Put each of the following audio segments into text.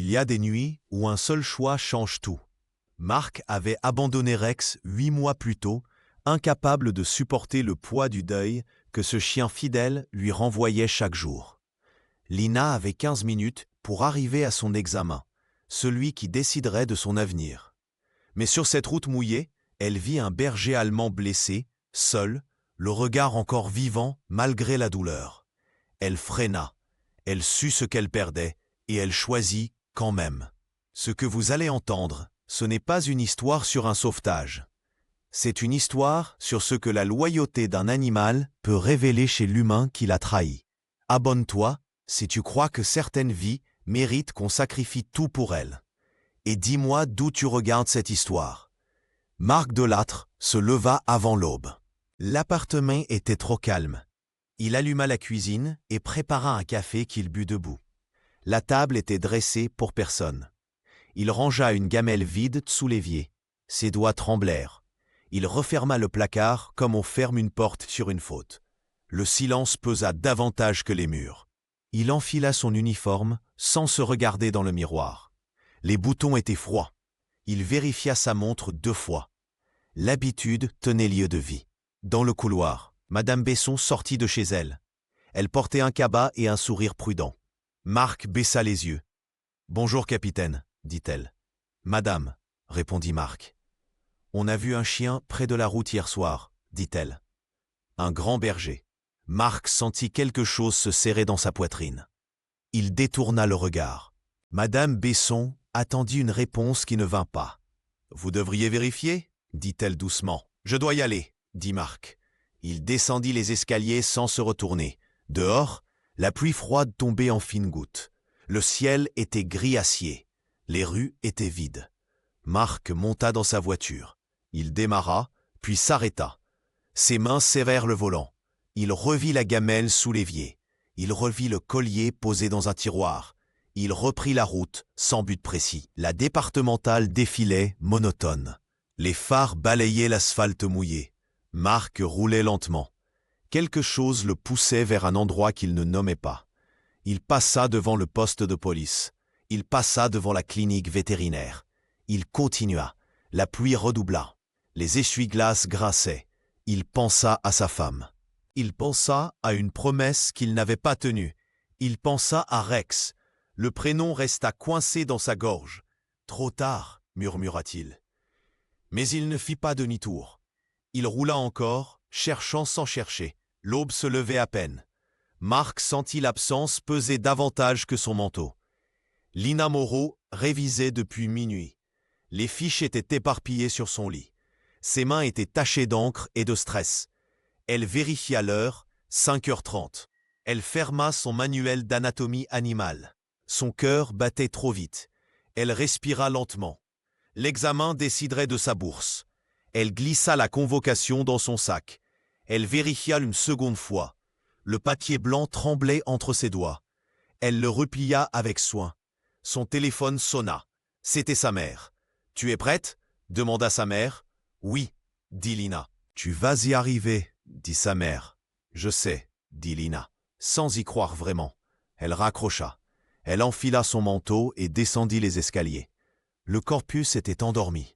Il y a des nuits où un seul choix change tout. Marc avait abandonné Rex 8 mois plus tôt, incapable de supporter le poids du deuil que ce chien fidèle lui renvoyait chaque jour. Lina avait 15 minutes pour arriver à son examen, celui qui déciderait de son avenir. Mais sur cette route mouillée, elle vit un berger allemand blessé, seul, le regard encore vivant malgré la douleur. Elle freina, elle sut ce qu'elle perdait, et elle choisit quand même. Ce que vous allez entendre, ce n'est pas une histoire sur un sauvetage. C'est une histoire sur ce que la loyauté d'un animal peut révéler chez l'humain qui l'a trahi. Abonne-toi si tu crois que certaines vies méritent qu'on sacrifie tout pour elles. Et dis-moi d'où tu regardes cette histoire. Marc Delattre se leva avant l'aube. L'appartement était trop calme. Il alluma la cuisine et prépara un café qu'il but debout. La table était dressée pour personne. Il rangea une gamelle vide sous l'évier. Ses doigts tremblèrent. Il referma le placard comme on ferme une porte sur une faute. Le silence pesa davantage que les murs. Il enfila son uniforme sans se regarder dans le miroir. Les boutons étaient froids. Il vérifia sa montre 2 fois. L'habitude tenait lieu de vie. Dans le couloir, Madame Besson sortit de chez elle. Elle portait un cabas et un sourire prudent. Marc baissa les yeux. « Bonjour, capitaine, dit-elle. « Madame, répondit Marc. « On a vu un chien près de la route hier soir, dit-elle. Un grand berger. » Marc sentit quelque chose se serrer dans sa poitrine. Il détourna le regard. Madame Besson attendit une réponse qui ne vint pas. « Vous devriez vérifier, dit-elle doucement. « Je dois y aller, dit Marc. Il descendit les escaliers sans se retourner. Dehors, la pluie froide tombait en fines gouttes. Le ciel était gris acier. Les rues étaient vides. Marc monta dans sa voiture. Il démarra, puis s'arrêta. Ses mains serrèrent le volant. Il revit la gamelle sous l'évier. Il revit le collier posé dans un tiroir. Il reprit la route, sans but précis. La départementale défilait, monotone. Les phares balayaient l'asphalte mouillé. Marc roulait lentement. Quelque chose le poussait vers un endroit qu'il ne nommait pas. Il passa devant le poste de police. Il passa devant la clinique vétérinaire. Il continua. La pluie redoubla. Les essuie-glaces grinçaient. Il pensa à sa femme. Il pensa à une promesse qu'il n'avait pas tenue. Il pensa à Rex. Le prénom resta coincé dans sa gorge. « Trop tard », murmura-t-il. Mais il ne fit pas demi-tour. Il roula encore, cherchant sans chercher. L'aube se levait à peine. Marc sentit l'absence peser davantage que son manteau. Lina Moreau révisait depuis minuit. Les fiches étaient éparpillées sur son lit. Ses mains étaient tachées d'encre et de stress. Elle vérifia l'heure, 5h30. Elle ferma son manuel d'anatomie animale. Son cœur battait trop vite. Elle respira lentement. L'examen déciderait de sa bourse. Elle glissa la convocation dans son sac. Elle vérifia une seconde fois. Le papier blanc tremblait entre ses doigts. Elle le replia avec soin. Son téléphone sonna. C'était sa mère. « Tu es prête ?» demanda sa mère. « Oui, » dit Lina. « Tu vas y arriver, » dit sa mère. « Je sais, » dit Lina, sans y croire vraiment. Elle raccrocha. Elle enfila son manteau et descendit les escaliers. Le corpus était endormi.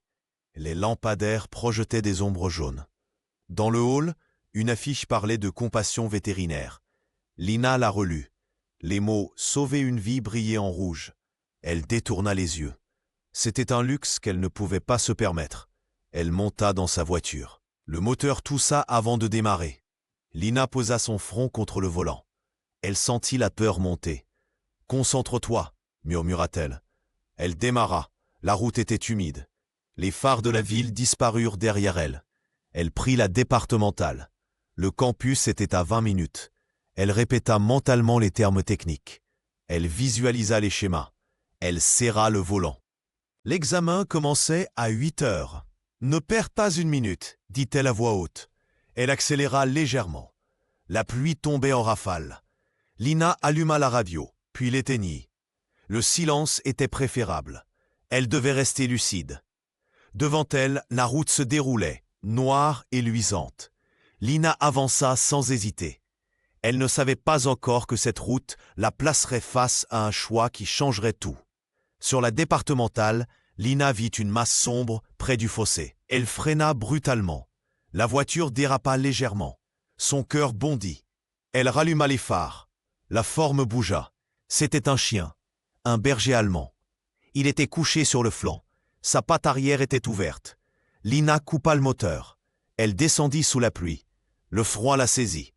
Les lampadaires projetaient des ombres jaunes. Dans le hall, une affiche parlait de compassion vétérinaire. Lina la relut. Les mots « Sauver une vie » brillaient en rouge. Elle détourna les yeux. C'était un luxe qu'elle ne pouvait pas se permettre. Elle monta dans sa voiture. Le moteur toussa avant de démarrer. Lina posa son front contre le volant. Elle sentit la peur monter. « Concentre-toi » murmura-t-elle. Elle démarra. La route était humide. Les phares de la ville disparurent derrière elle. Elle prit la départementale. Le campus était à 20 minutes. Elle répéta mentalement les termes techniques. Elle visualisa les schémas. Elle serra le volant. L'examen commençait à 8h. « Ne perds pas une minute, » dit-elle à voix haute. Elle accéléra légèrement. La pluie tombait en rafales. Lina alluma la radio, puis l'éteignit. Le silence était préférable. Elle devait rester lucide. Devant elle, la route se déroulait, noire et luisante. Lina avança sans hésiter. Elle ne savait pas encore que cette route la placerait face à un choix qui changerait tout. Sur la départementale, Lina vit une masse sombre près du fossé. Elle freina brutalement. La voiture dérapa légèrement. Son cœur bondit. Elle ralluma les phares. La forme bougea. C'était un chien, un berger allemand. Il était couché sur le flanc. Sa patte arrière était ouverte. Lina coupa le moteur. Elle descendit sous la pluie. Le froid la saisit.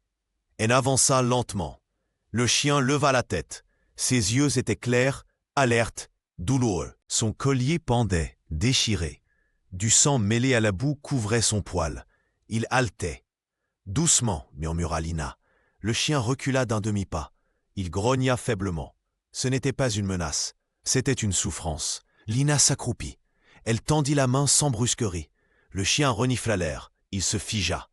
Elle avança lentement. Le chien leva la tête. Ses yeux étaient clairs, alertes, douloureux. Son collier pendait, déchiré. Du sang mêlé à la boue couvrait son poil. Il haletait. « Doucement, murmura Lina. Le chien recula d'un demi-pas. Il grogna faiblement. Ce n'était pas une menace, c'était une souffrance. Lina s'accroupit. Elle tendit la main sans brusquerie. Le chien renifla l'air. Il se figea.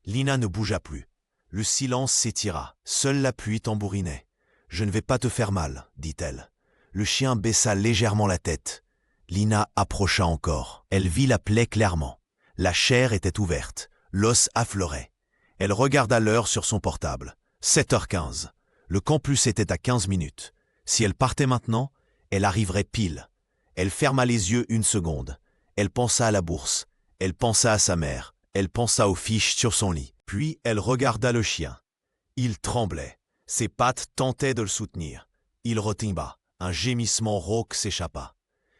Lina ne bougea plus. Le silence s'étira. Seule la pluie tambourinait. « Je ne vais pas te faire mal, dit-elle. » Le chien baissa légèrement la tête. Lina approcha encore. Elle vit la plaie clairement. La chair était ouverte. L'os affleurait. Elle regarda l'heure sur son portable. 7h15. Le campus était à 15 minutes. Si elle partait maintenant, elle arriverait pile. Elle ferma les yeux une seconde. Elle pensa à la bourse. Elle pensa à sa mère. Elle pensa aux fiches sur son lit. Puis elle regarda le chien. Il tremblait. Ses pattes tentaient de le soutenir. Il retimba. Un gémissement rauque s'échappa.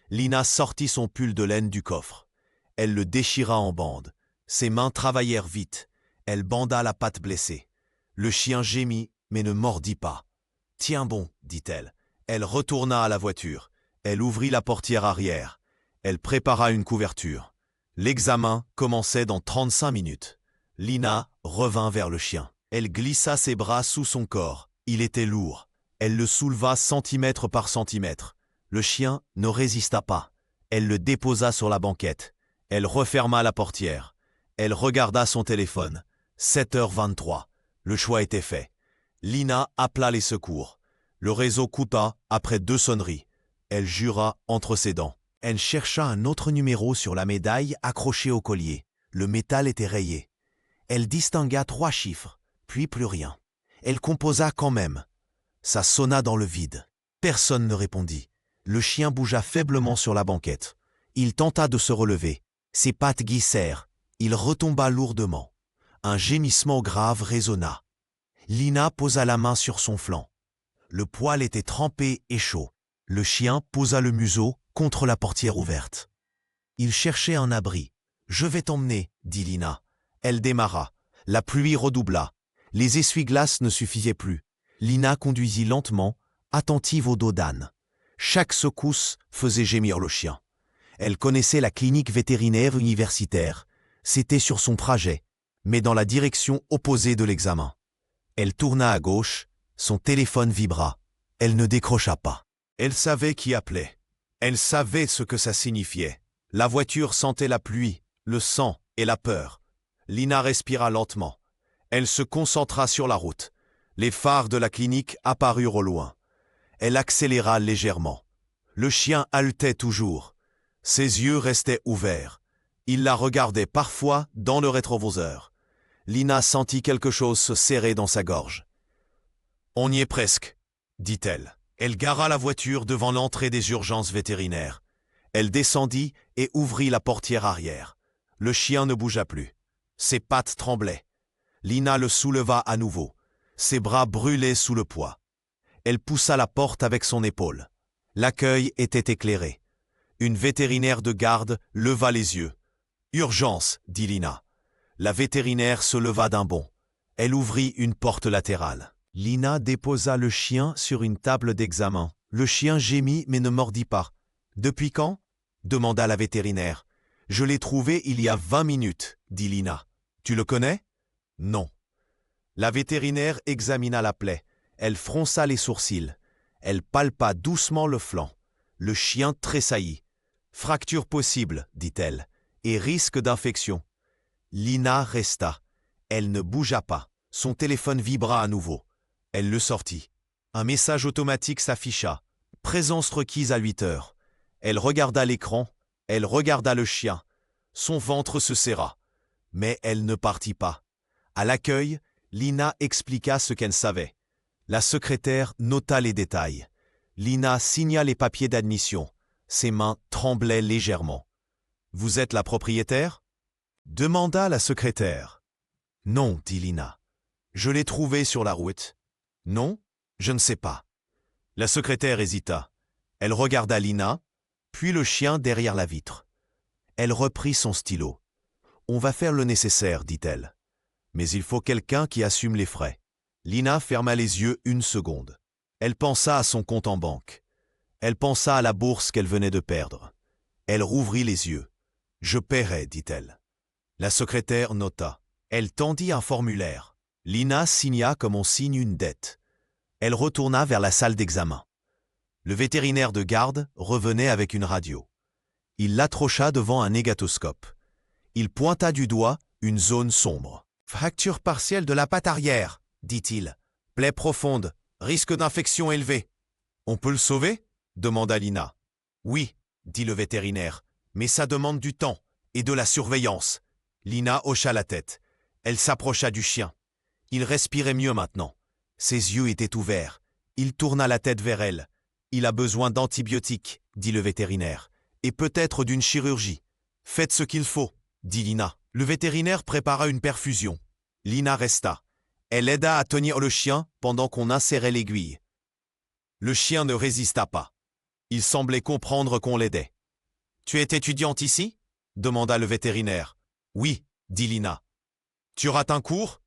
Lina sortit son pull de laine du coffre. Elle le déchira en bandes. Ses mains travaillèrent vite. Elle banda la patte blessée. Le chien gémit, mais ne mordit pas. « Tiens bon, dit-elle. » Elle retourna à la voiture. Elle ouvrit la portière arrière. Elle prépara une couverture. L'examen commençait dans 35 minutes. Lina revint vers le chien. Elle glissa ses bras sous son corps. Il était lourd. Elle le souleva centimètre par centimètre. Le chien ne résista pas. Elle le déposa sur la banquette. Elle referma la portière. Elle regarda son téléphone. 7h23. Le choix était fait. Lina appela les secours. Le réseau coupa après 2 sonneries. Elle jura entre ses dents. Elle chercha un autre numéro sur la médaille accrochée au collier. Le métal était rayé. Elle distingua 3 chiffres, puis plus rien. Elle composa quand même. Ça sonna dans le vide. Personne ne répondit. Le chien bougea faiblement sur la banquette. Il tenta de se relever. Ses pattes glissèrent. Il retomba lourdement. Un gémissement grave résonna. Lina posa la main sur son flanc. Le poil était trempé et chaud. Le chien posa le museau contre la portière ouverte. Il cherchait un abri. « Je vais t'emmener, » dit Lina. Elle démarra. La pluie redoubla. Les essuie-glaces ne suffisaient plus. Lina conduisit lentement, attentive au dos d'âne. Chaque secousse faisait gémir le chien. Elle connaissait la clinique vétérinaire universitaire. C'était sur son trajet, mais dans la direction opposée de l'examen. Elle tourna à gauche, son téléphone vibra. Elle ne décrocha pas. Elle savait qui appelait. Elle savait ce que ça signifiait. La voiture sentait la pluie, le sang et la peur. Lina respira lentement. Elle se concentra sur la route. Les phares de la clinique apparurent au loin. Elle accéléra légèrement. Le chien haletait toujours. Ses yeux restaient ouverts. Il la regardait parfois dans le rétroviseur. Lina sentit quelque chose se serrer dans sa gorge. « On y est presque, » dit-elle. Elle gara la voiture devant l'entrée des urgences vétérinaires. Elle descendit et ouvrit la portière arrière. Le chien ne bougea plus. Ses pattes tremblaient. Lina le souleva à nouveau. Ses bras brûlaient sous le poids. Elle poussa la porte avec son épaule. L'accueil était éclairé. Une vétérinaire de garde leva les yeux. « Urgence !» dit Lina. La vétérinaire se leva d'un bond. Elle ouvrit une porte latérale. Lina déposa le chien sur une table d'examen. Le chien gémit mais ne mordit pas. « Depuis quand ?» demanda la vétérinaire. « Je l'ai trouvé il y a 20 minutes, » dit Lina. « Tu le connais ?»« Non. » La vétérinaire examina la plaie. Elle fronça les sourcils. Elle palpa doucement le flanc. Le chien tressaillit. « Fracture possible, » dit-elle, « et risque d'infection. » Lina resta. Elle ne bougea pas. Son téléphone vibra à nouveau. Elle le sortit. Un message automatique s'afficha. « Présence requise à 8 heures. » Elle regarda l'écran. Elle regarda le chien. Son ventre se serra. Mais elle ne partit pas. À l'accueil, Lina expliqua ce qu'elle savait. La secrétaire nota les détails. Lina signa les papiers d'admission. Ses mains tremblaient légèrement. « Vous êtes la propriétaire » demanda la secrétaire. « Non, dit Lina. Je l'ai trouvé sur la route. »« Non, je ne sais pas. » La secrétaire hésita. Elle regarda Lina, puis le chien derrière la vitre. Elle reprit son stylo. « On va faire le nécessaire, dit-elle. Mais il faut quelqu'un qui assume les frais. » Lina ferma les yeux une seconde. Elle pensa à son compte en banque. Elle pensa à la bourse qu'elle venait de perdre. Elle rouvrit les yeux. « Je paierai, dit-elle. » La secrétaire nota. Elle tendit un formulaire. Lina signa comme on signe une dette. Elle retourna vers la salle d'examen. Le vétérinaire de garde revenait avec une radio. Il l'accrocha devant un négatoscope. Il pointa du doigt une zone sombre. « Fracture partielle de la patte arrière », dit-il. « Plaie profonde, risque d'infection élevé. »« On peut le sauver » demanda Lina. « Oui, » dit le vétérinaire, « mais ça demande du temps et de la surveillance. » Lina hocha la tête. Elle s'approcha du chien. Il respirait mieux maintenant. Ses yeux étaient ouverts. Il tourna la tête vers elle. « Il a besoin d'antibiotiques, » dit le vétérinaire, « et peut-être d'une chirurgie. »« Faites ce qu'il faut, » dit Lina. Le vétérinaire prépara une perfusion. Lina resta. Elle aida à tenir le chien pendant qu'on insérait l'aiguille. Le chien ne résista pas. Il semblait comprendre qu'on l'aidait. « Tu es étudiante ici » demanda le vétérinaire. « Oui, » dit Lina. « Tu rates un cours ?»«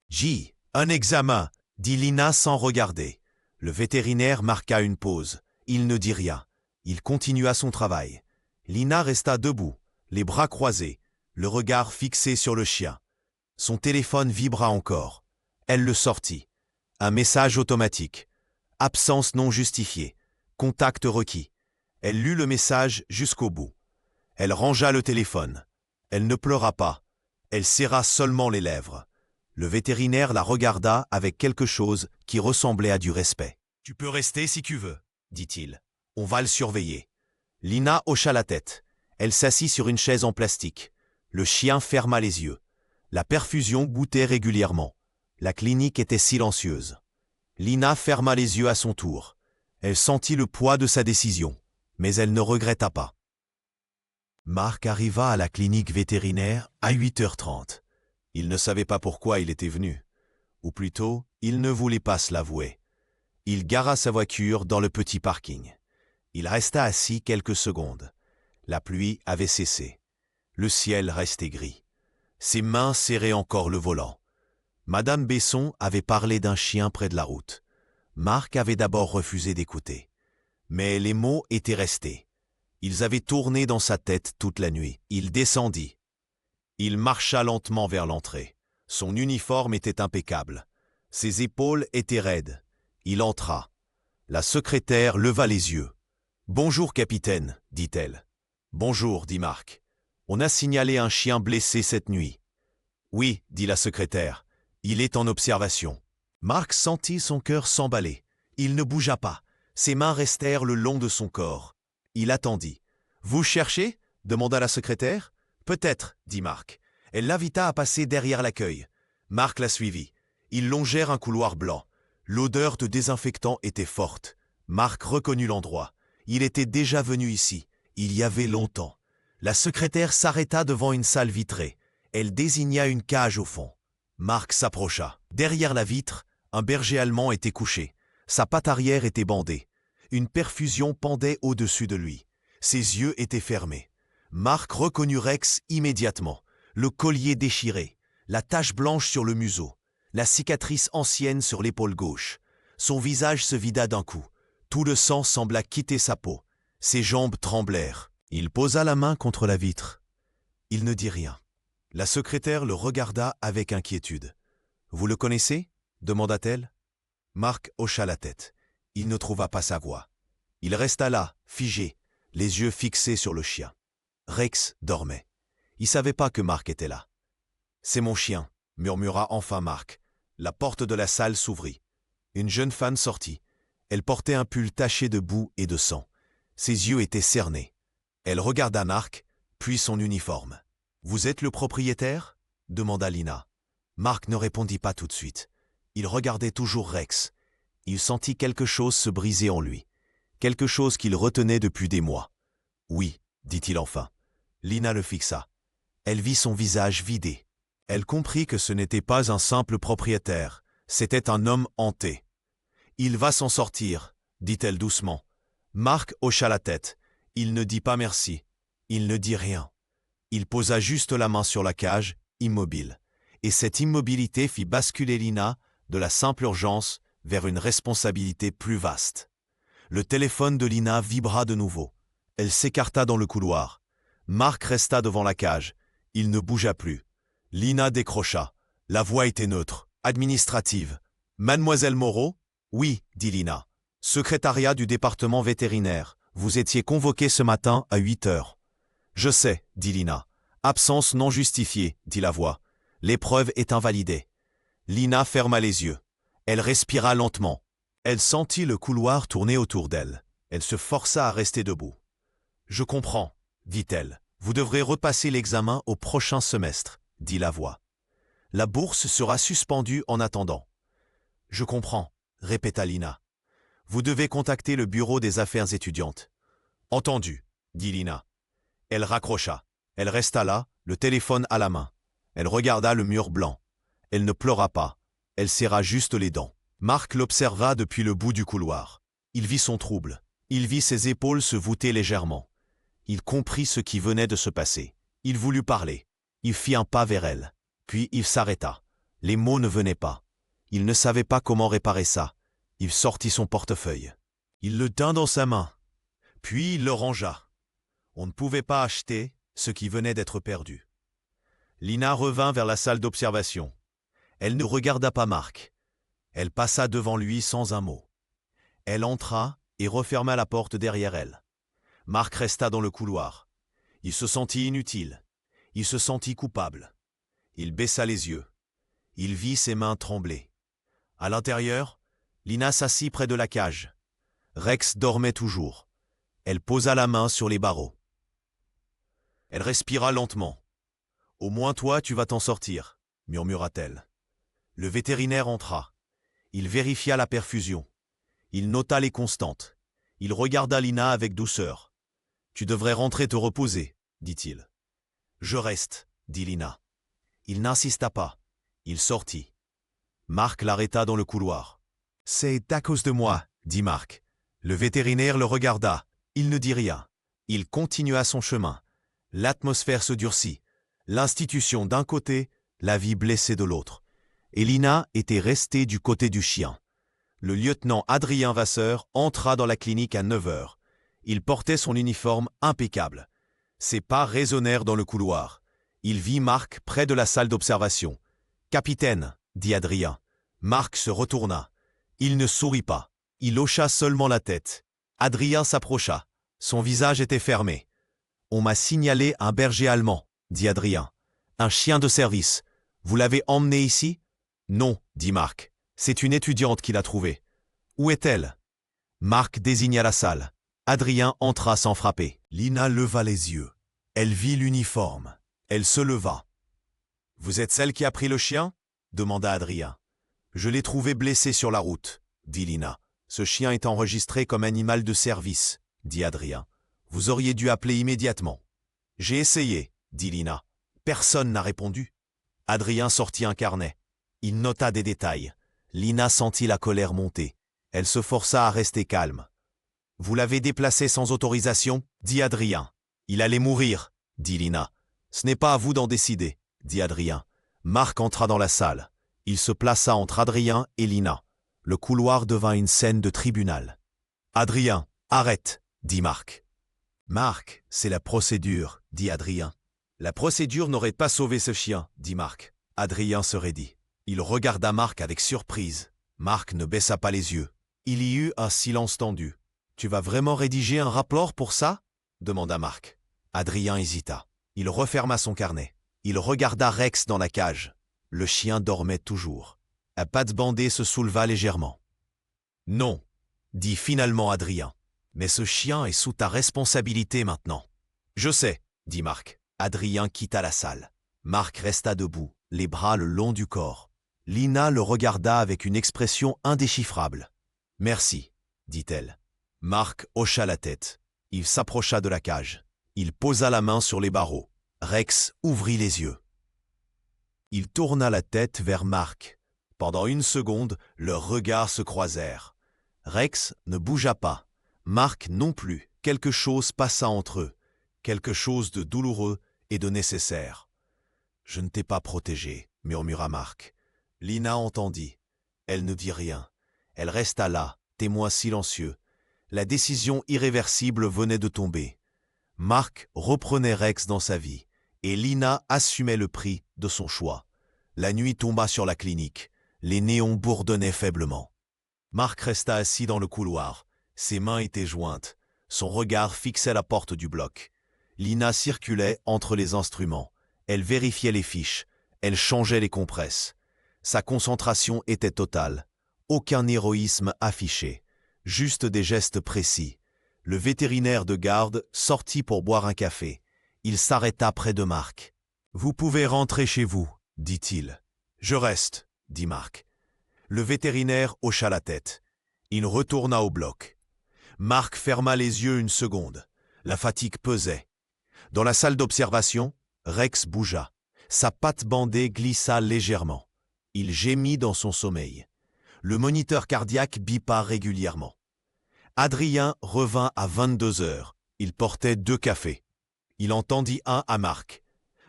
J. Un examen » dit Lina sans regarder. Le vétérinaire marqua une pause. Il ne dit rien. Il continua son travail. Lina resta debout, les bras croisés, le regard fixé sur le chien. Son téléphone vibra encore. Elle le sortit. Un message automatique. Absence non justifiée. Contact requis. Elle lut le message jusqu'au bout. Elle rangea le téléphone. Elle ne pleura pas. Elle serra seulement les lèvres. Le vétérinaire la regarda avec quelque chose qui ressemblait à du respect. « Tu peux rester si tu veux, » dit-il. « On va le surveiller. » Lina hocha la tête. Elle s'assit sur une chaise en plastique. Le chien ferma les yeux. La perfusion goûtait régulièrement. La clinique était silencieuse. Lina ferma les yeux à son tour. Elle sentit le poids de sa décision, mais elle ne regretta pas. Marc arriva à la clinique vétérinaire à 8h30. Il ne savait pas pourquoi il était venu. Ou plutôt, il ne voulait pas se l'avouer. Il gara sa voiture dans le petit parking. Il resta assis quelques secondes. La pluie avait cessé. Le ciel restait gris. Ses mains serraient encore le volant. Madame Besson avait parlé d'un chien près de la route. Marc avait d'abord refusé d'écouter. Mais les mots étaient restés. Ils avaient tourné dans sa tête toute la nuit. Il descendit. Il marcha lentement vers l'entrée. Son uniforme était impeccable. Ses épaules étaient raides. Il entra. La secrétaire leva les yeux. « Bonjour, capitaine, » dit-elle. « Bonjour, » dit Marc. « On a signalé un chien blessé cette nuit. »« Oui, » dit la secrétaire. « Il est en observation. » Marc sentit son cœur s'emballer. Il ne bougea pas. Ses mains restèrent le long de son corps. Il attendit. « Vous cherchez » demanda la secrétaire. « Peut-être, » dit Marc. Elle l'invita à passer derrière l'accueil. Marc la suivit. Ils longèrent un couloir blanc. L'odeur de désinfectant était forte. Marc reconnut l'endroit. Il était déjà venu ici. Il y avait longtemps. La secrétaire s'arrêta devant une salle vitrée. Elle désigna une cage au fond. Marc s'approcha. Derrière la vitre, un berger allemand était couché. Sa patte arrière était bandée. Une perfusion pendait au-dessus de lui. Ses yeux étaient fermés. Marc reconnut Rex immédiatement. Le collier déchiré, la tache blanche sur le museau, la cicatrice ancienne sur l'épaule gauche. Son visage se vida d'un coup. Tout le sang sembla quitter sa peau. Ses jambes tremblèrent. Il posa la main contre la vitre. Il ne dit rien. La secrétaire le regarda avec inquiétude. « Vous le connaissez » demanda-t-elle. Marc hocha la tête. Il ne trouva pas sa voix. Il resta là, figé, les yeux fixés sur le chien. Rex dormait. Il ne savait pas que Marc était là. « C'est mon chien » murmura enfin Marc. La porte de la salle s'ouvrit. Une jeune femme sortit. Elle portait un pull taché de boue et de sang. Ses yeux étaient cernés. Elle regarda Marc, puis son uniforme. « Vous êtes le propriétaire » demanda Lina. Marc ne répondit pas tout de suite. Il regardait toujours Rex. Il sentit quelque chose se briser en lui. quelque chose qu'il retenait depuis des mois. « Oui, dit-il enfin. » Lina le fixa. Elle vit son visage vidé. Elle comprit que ce n'était pas un simple propriétaire, c'était un homme hanté. « Il va s'en sortir, dit-elle doucement. Marc hocha la tête. Il ne dit pas merci. Il ne dit rien. Il posa juste la main sur la cage, immobile. Et cette immobilité fit basculer Lina de la simple urgence vers une responsabilité plus vaste. Le téléphone de Lina vibra de nouveau. Elle s'écarta dans le couloir. Marc resta devant la cage. Il ne bougea plus. Lina décrocha. La voix était neutre, administrative. « Mademoiselle Moreau ?»« Oui, dit Lina. Secrétariat du département vétérinaire. Vous étiez convoquée ce matin à 8 heures. »« Je sais, dit Lina. Absence non justifiée, dit la voix. L'épreuve est invalidée. » Lina ferma les yeux. Elle respira lentement. Elle sentit le couloir tourner autour d'elle. Elle se força à rester debout. « Je comprends, dit-elle. Vous devrez repasser l'examen au prochain semestre, dit la voix. La bourse sera suspendue en attendant. « Je comprends, répéta Lina. Vous devez contacter le bureau des affaires étudiantes. »« Entendu, dit Lina. » Elle raccrocha. Elle resta là, le téléphone à la main. Elle regarda le mur blanc. Elle ne pleura pas. Elle serra juste les dents. Marc l'observa depuis le bout du couloir. Il vit son trouble. Il vit ses épaules se voûter légèrement. Il comprit ce qui venait de se passer. Il voulut parler. Il fit un pas vers elle. Puis il s'arrêta. Les mots ne venaient pas. Il ne savait pas comment réparer ça. Il sortit son portefeuille. Il le tint dans sa main. Puis il le rangea. On ne pouvait pas acheter ce qui venait d'être perdu. Lina revint vers la salle d'observation. Elle ne regarda pas Marc. Elle passa devant lui sans un mot. Elle entra et referma la porte derrière elle. Marc resta dans le couloir. Il se sentit inutile. Il se sentit coupable. Il baissa les yeux. Il vit ses mains trembler. À l'intérieur, Lina s'assit près de la cage. Rex dormait toujours. Elle posa la main sur les barreaux. Elle respira lentement. « Au moins toi, tu vas t'en sortir, » murmura-t-elle. Le vétérinaire entra. Il vérifia la perfusion. Il nota les constantes. Il regarda Lina avec douceur. « Tu devrais rentrer te reposer, » dit-il. « Je reste, » dit Lina. Il n'insista pas. Il sortit. Marc l'arrêta dans le couloir. « C'est à cause de moi, » dit Marc. Le vétérinaire le regarda. Il ne dit rien. Il continua son chemin. L'atmosphère se durcit. L'institution d'un côté, la vie blessée de l'autre. Et Lina était restée du côté du chien. Le lieutenant Adrien Vasseur entra dans la clinique à 9 heures. Il portait son uniforme impeccable. Ses pas résonnèrent dans le couloir. Il vit Marc près de la salle d'observation. « Capitaine, » dit Adrien. Marc se retourna. Il ne sourit pas. Il hocha seulement la tête. Adrien s'approcha. Son visage était fermé. « On m'a signalé un berger allemand, » dit Adrien. « Un chien de service. Vous l'avez emmené ici ?»« Non, » dit Marc. « C'est une étudiante qui l'a trouvé. »« Où est-elle » Marc désigna la salle. Adrien entra sans frapper. Lina leva les yeux. Elle vit l'uniforme. Elle se leva. « Vous êtes celle qui a pris le chien » demanda Adrien. « Je l'ai trouvé blessé sur la route, » dit Lina. « Ce chien est enregistré comme animal de service, » dit Adrien. « Vous auriez dû appeler immédiatement. »« J'ai essayé, » dit Lina. Personne n'a répondu. Adrien sortit un carnet. Il nota des détails. Lina sentit la colère monter. Elle se força à rester calme. « Vous l'avez déplacé sans autorisation » dit Adrien. « Il allait mourir, » dit Lina. « Ce n'est pas à vous d'en décider, » dit Adrien. Marc entra dans la salle. Il se plaça entre Adrien et Lina. Le couloir devint une scène de tribunal. « Adrien, arrête, » dit Marc. « Marc, c'est la procédure, » dit Adrien. « La procédure n'aurait pas sauvé ce chien, » dit Marc. Adrien se raidit. Il regarda Marc avec surprise. Marc ne baissa pas les yeux. Il y eut un silence tendu. « Tu vas vraiment rédiger un rapport pour ça ?» demanda Marc. Adrien hésita. Il referma son carnet. Il regarda Rex dans la cage. Le chien dormait toujours. La patte bandée se souleva légèrement. « Non, » dit finalement Adrien. « Mais ce chien est sous ta responsabilité maintenant. »« Je sais, » dit Marc. Adrien quitta la salle. Marc resta debout, les bras le long du corps. Lina le regarda avec une expression indéchiffrable. « Merci, » dit-elle. Marc hocha la tête. Il s'approcha de la cage. Il posa la main sur les barreaux. Rex ouvrit les yeux. Il tourna la tête vers Marc. Pendant une seconde, leurs regards se croisèrent. Rex ne bougea pas. Marc non plus. Quelque chose passa entre eux. Quelque chose de douloureux et de nécessaire. « Je ne t'ai pas protégé », murmura Marc. Lina entendit. Elle ne dit rien. Elle resta là, témoin silencieux. La décision irréversible venait de tomber. Marc reprenait Rex dans sa vie, et Lina assumait le prix de son choix. La nuit tomba sur la clinique. Les néons bourdonnaient faiblement. Marc resta assis dans le couloir. Ses mains étaient jointes. Son regard fixait la porte du bloc. Lina circulait entre les instruments. Elle vérifiait les fiches. Elle changeait les compresses. Sa concentration était totale. Aucun héroïsme affiché. Juste des gestes précis. Le vétérinaire de garde sortit pour boire un café. Il s'arrêta près de Marc. « Vous pouvez rentrer chez vous, dit-il. »« Je reste, dit Marc. Le vétérinaire hocha la tête. Il retourna au bloc. Marc ferma les yeux une seconde. La fatigue pesait. Dans la salle d'observation, Rex bougea. Sa patte bandée glissa légèrement. Il gémit dans son sommeil. Le moniteur cardiaque bipa régulièrement. Adrien revint à 22 heures. Il portait 2 cafés. Il en tendit un à Marc.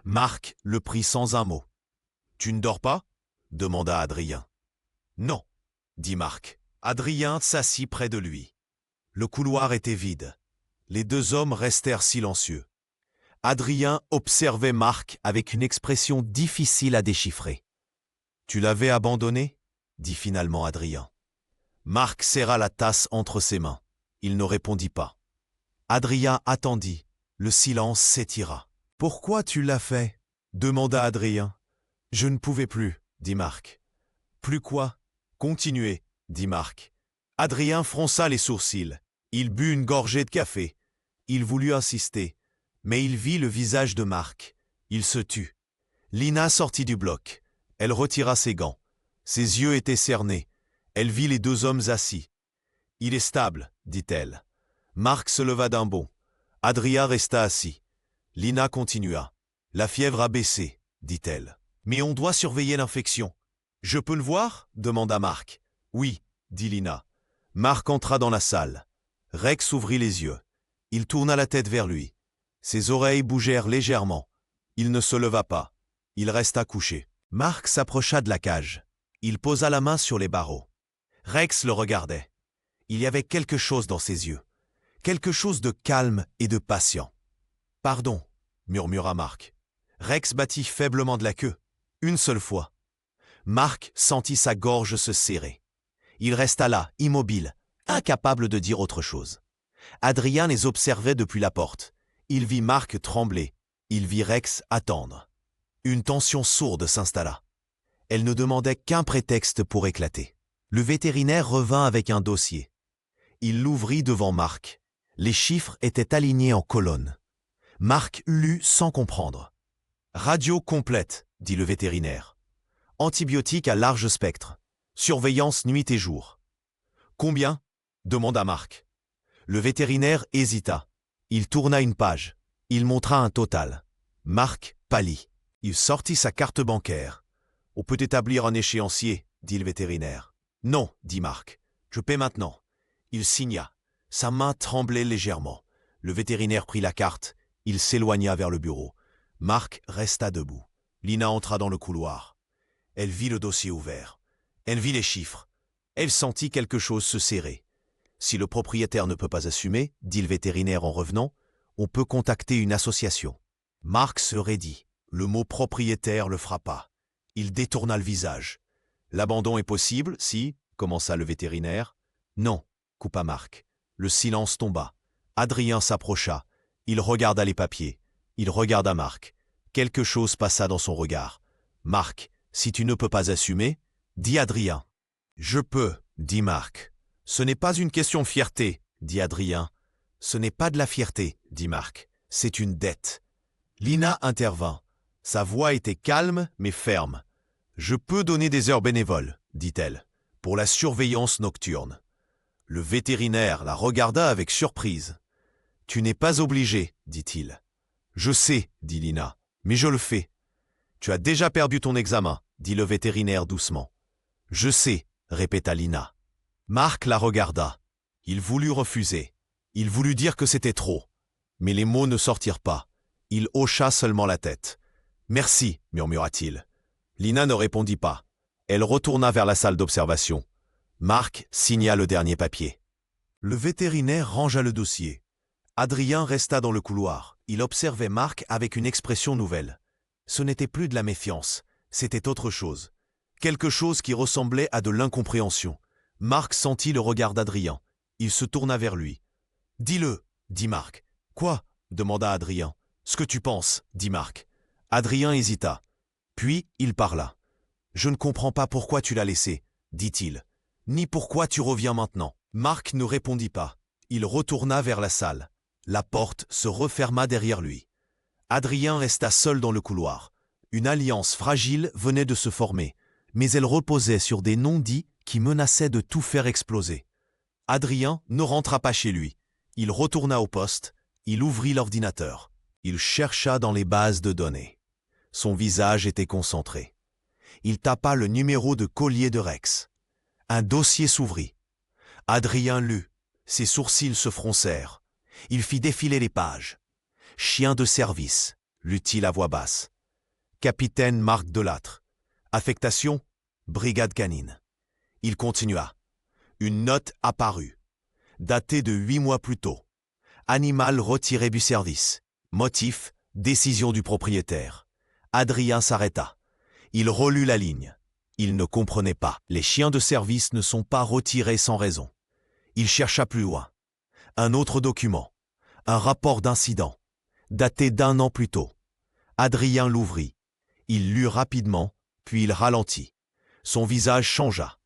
Marc le prit sans un mot. « Tu ne dors pas ?» demanda Adrien. « Non, » dit Marc. Adrien s'assit près de lui. Le couloir était vide. Les 2 hommes restèrent silencieux. Adrien observait Marc avec une expression difficile à déchiffrer. « Tu l'avais abandonné ?» dit finalement Adrien. Marc serra la tasse entre ses mains. Il ne répondit pas. Adrien attendit. Le silence s'étira. « Pourquoi tu l'as fait ?» demanda Adrien. « Je ne pouvais plus, » dit Marc. « Plus quoi ?»« Continuez, » dit Marc. Adrien fronça les sourcils. Il but une gorgée de café. Il voulut insister, mais il vit le visage de Marc. Il se tut. Lina sortit du bloc. Elle retira ses gants. Ses yeux étaient cernés. Elle vit les 2 hommes assis. « Il est stable, » dit-elle. Marc se leva d'un bond. Adrien resta assis. Lina continua. « La fièvre a baissé, » dit-elle. « Mais on doit surveiller l'infection. »« Je peux le voir ?» demanda Marc. « Oui, » dit Lina. Marc entra dans la salle. Rex ouvrit les yeux. Il tourna la tête vers lui. Ses oreilles bougèrent légèrement. Il ne se leva pas. Il resta couché. Marc s'approcha de la cage. Il posa la main sur les barreaux. Rex le regardait. Il y avait quelque chose dans ses yeux. Quelque chose de calme et de patient. « Pardon, » murmura Marc. Rex battit faiblement de la queue. Une seule fois. Marc sentit sa gorge se serrer. Il resta là, immobile, incapable de dire autre chose. Adrien les observait depuis la porte. Il vit Marc trembler. Il vit Rex attendre. Une tension sourde s'installa. Elle ne demandait qu'un prétexte pour éclater. Le vétérinaire revint avec un dossier. Il l'ouvrit devant Marc. Les chiffres étaient alignés en colonnes. Marc lut sans comprendre. « Radio complète », dit le vétérinaire. « Antibiotiques à large spectre. Surveillance nuit et jour. »« Combien ?» demanda Marc. Le vétérinaire hésita. Il tourna une page. Il montra un total. Marc pâlit. Il sortit sa carte bancaire. « On peut établir un échéancier, » dit le vétérinaire. « Non, » dit Marc. « Je paie maintenant. » Il signa. Sa main tremblait légèrement. Le vétérinaire prit la carte. Il s'éloigna vers le bureau. Marc resta debout. Lina entra dans le couloir. Elle vit le dossier ouvert. Elle vit les chiffres. Elle sentit quelque chose se serrer. « Si le propriétaire ne peut pas assumer, » dit le vétérinaire en revenant, « on peut contacter une association. » Marc se raidit. Le mot « propriétaire » le frappa. Il détourna le visage. « L'abandon est possible si… » commença le vétérinaire. « Non » coupa Marc. Le silence tomba. Adrien s'approcha. Il regarda les papiers. Il regarda Marc. Quelque chose passa dans son regard. « Marc, si tu ne peux pas assumer, » dit Adrien. « Je peux, » dit Marc. « Ce n'est pas une question de fierté, » dit Adrien. « Ce n'est pas de la fierté, » dit Marc. « C'est une dette. » Lina intervint. Sa voix était calme mais ferme. « Je peux donner des heures bénévoles, » dit-elle, « pour la surveillance nocturne. » Le vétérinaire la regarda avec surprise. « Tu n'es pas obligé, dit-il. »« Je sais, dit Lina, mais je le fais. »« Tu as déjà perdu ton examen, dit le vétérinaire doucement. »« Je sais, répéta Lina. Marc la regarda. Il voulut refuser. Il voulut dire que c'était trop. Mais les mots ne sortirent pas. Il hocha seulement la tête. « Merci, murmura-t-il. » Lina ne répondit pas. Elle retourna vers la salle d'observation. Marc signa le dernier papier. Le vétérinaire rangea le dossier. Adrien resta dans le couloir. Il observait Marc avec une expression nouvelle. Ce n'était plus de la méfiance, c'était autre chose. Quelque chose qui ressemblait à de l'incompréhension. Marc sentit le regard d'Adrien. Il se tourna vers lui. « Dis-le, dit Marc. »« Quoi ?» demanda Adrien. « Ce que tu penses, dit Marc. » Adrien hésita. Puis il parla. « Je ne comprends pas pourquoi tu l'as laissé, dit-il. Ni pourquoi tu reviens maintenant. » Marc ne répondit pas. Il retourna vers la salle. La porte se referma derrière lui. Adrien resta seul dans le couloir. Une alliance fragile venait de se former, mais elle reposait sur des non-dits qui menaçaient de tout faire exploser. Adrien ne rentra pas chez lui. Il retourna au poste, il ouvrit l'ordinateur. Il chercha dans les bases de données. Son visage était concentré. Il tapa le numéro de collier de Rex. Un dossier s'ouvrit. Adrien lut. Ses sourcils se froncèrent. Il fit défiler les pages. « Chien de service », lut-il à voix basse. « Capitaine Marc Delattre. Affectation, brigade canine. » Il continua. Une note apparut. Datée de 8 mois plus tôt. Animal retiré du service. Motif, décision du propriétaire. Adrien s'arrêta. Il relut la ligne. Il ne comprenait pas. Les chiens de service ne sont pas retirés sans raison. Il chercha plus loin. Un autre document. Un rapport d'incident. Daté d'1 an plus tôt. Adrien l'ouvrit. Il lut rapidement, puis il ralentit. Son visage changea.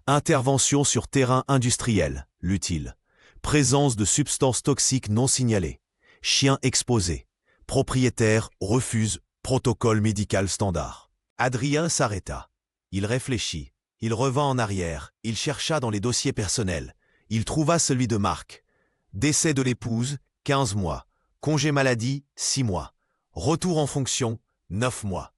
Intervention sur terrain industriel, lut-il. Présence de substances toxiques non signalées. Chien exposé. Propriétaire refuse protocole médical standard. Adrien s'arrêta. Il réfléchit. Il revint en arrière. Il chercha dans les dossiers personnels. Il trouva celui de Marc. Décès de l'épouse, 15 mois. Congé maladie, 6 mois. Retour en fonction, 9 mois.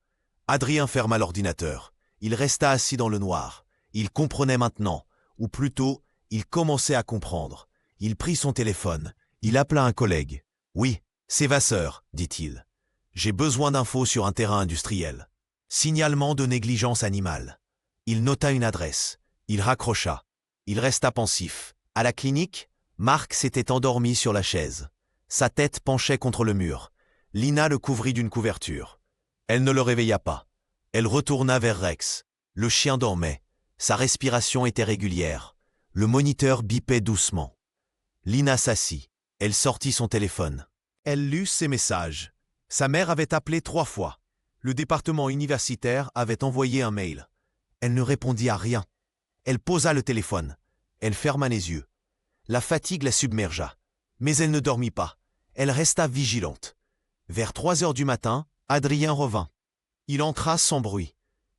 Adrien ferma l'ordinateur. Il resta assis dans le noir. Il comprenait maintenant, ou plutôt, il commençait à comprendre. Il prit son téléphone. Il appela un collègue. « Oui, c'est Vasseur, dit-il. J'ai besoin d'infos sur un terrain industriel. Signalement de négligence animale. » Il nota une adresse. Il raccrocha. Il resta pensif. À la clinique, Marc s'était endormi sur la chaise. Sa tête penchait contre le mur. Lina le couvrit d'une couverture. Elle ne le réveilla pas. Elle retourna vers Rex. Le chien dormait. Sa respiration était régulière. Le moniteur bipait doucement. Lina s'assit. Elle sortit son téléphone. Elle lut ses messages. Sa mère avait appelé 3 fois. Le département universitaire avait envoyé un mail. Elle ne répondit à rien. Elle posa le téléphone. Elle ferma les yeux. La fatigue la submergea. Mais elle ne dormit pas. Elle resta vigilante. Vers 3 heures du matin, Adrien revint. Il entra sans bruit.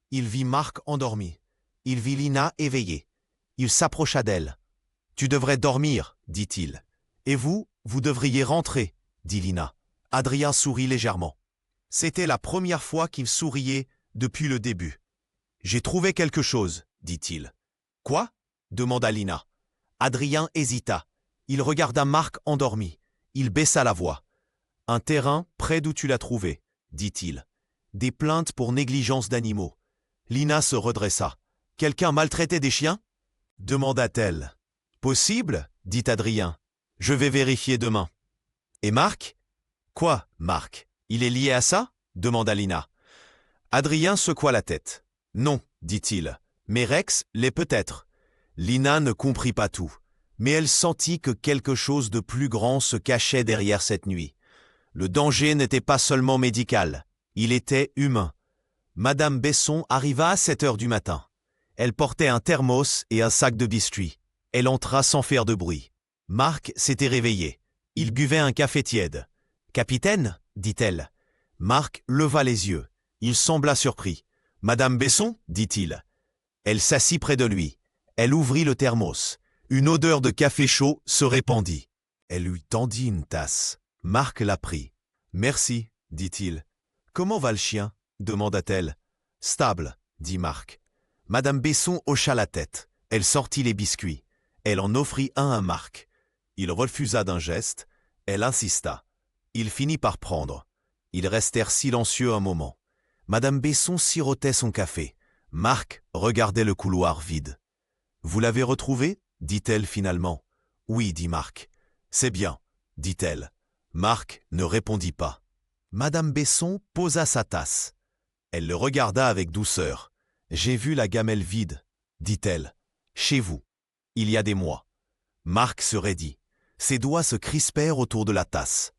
Il vit Marc endormi. Il vit Lina éveillée. Il s'approcha d'elle. « Tu devrais dormir, dit-il. Et vous, vous devriez rentrer, dit Lina. Adrien sourit légèrement. C'était la première fois qu'il souriait depuis le début. « J'ai trouvé quelque chose, dit-il. »« Quoi ?» demanda Lina. Adrien hésita. Il regarda Marc endormi. Il baissa la voix. « Un terrain près d'où tu l'as trouvé, dit-il. Des plaintes pour négligence d'animaux. » Lina se redressa. « Quelqu'un maltraitait des chiens ?» demanda-t-elle. « Possible, dit Adrien. Je vais vérifier demain. »« Et Marc ?»« Quoi, Marc? Il est lié à ça ?» demanda Lina. Adrien secoua la tête. « Non, dit-il. Mais Rex l'est peut-être. » Lina ne comprit pas tout, mais elle sentit que quelque chose de plus grand se cachait derrière cette nuit. Le danger n'était pas seulement médical, il était humain. Madame Besson arriva à 7 heures du matin. Elle portait un thermos et un sac de biscuits. Elle entra sans faire de bruit. Marc s'était réveillé. Il buvait un café tiède. « Capitaine » dit-elle. Marc leva les yeux. Il sembla surpris. « Madame Besson » dit-il. Elle s'assit près de lui. Elle ouvrit le thermos. Une odeur de café chaud se répandit. Elle lui tendit une tasse. Marc la prit. « Merci, dit-il. « Comment va le chien ?» demanda-t-elle. « Stable, dit Marc. » Madame Besson hocha la tête. Elle sortit les biscuits. Elle en offrit un à Marc. Il refusa d'un geste. Elle insista. Il finit par prendre. Ils restèrent silencieux un moment. Madame Besson sirotait son café. Marc regardait le couloir vide. « Vous l'avez retrouvé ?» dit-elle finalement. « Oui, dit Marc. »« C'est bien, dit-elle. » Marc ne répondit pas. Madame Besson posa sa tasse. Elle le regarda avec douceur. « J'ai vu la gamelle vide, dit-elle. Chez vous, il y a des mois. » Marc se raidit. Ses doigts se crispèrent autour de la tasse.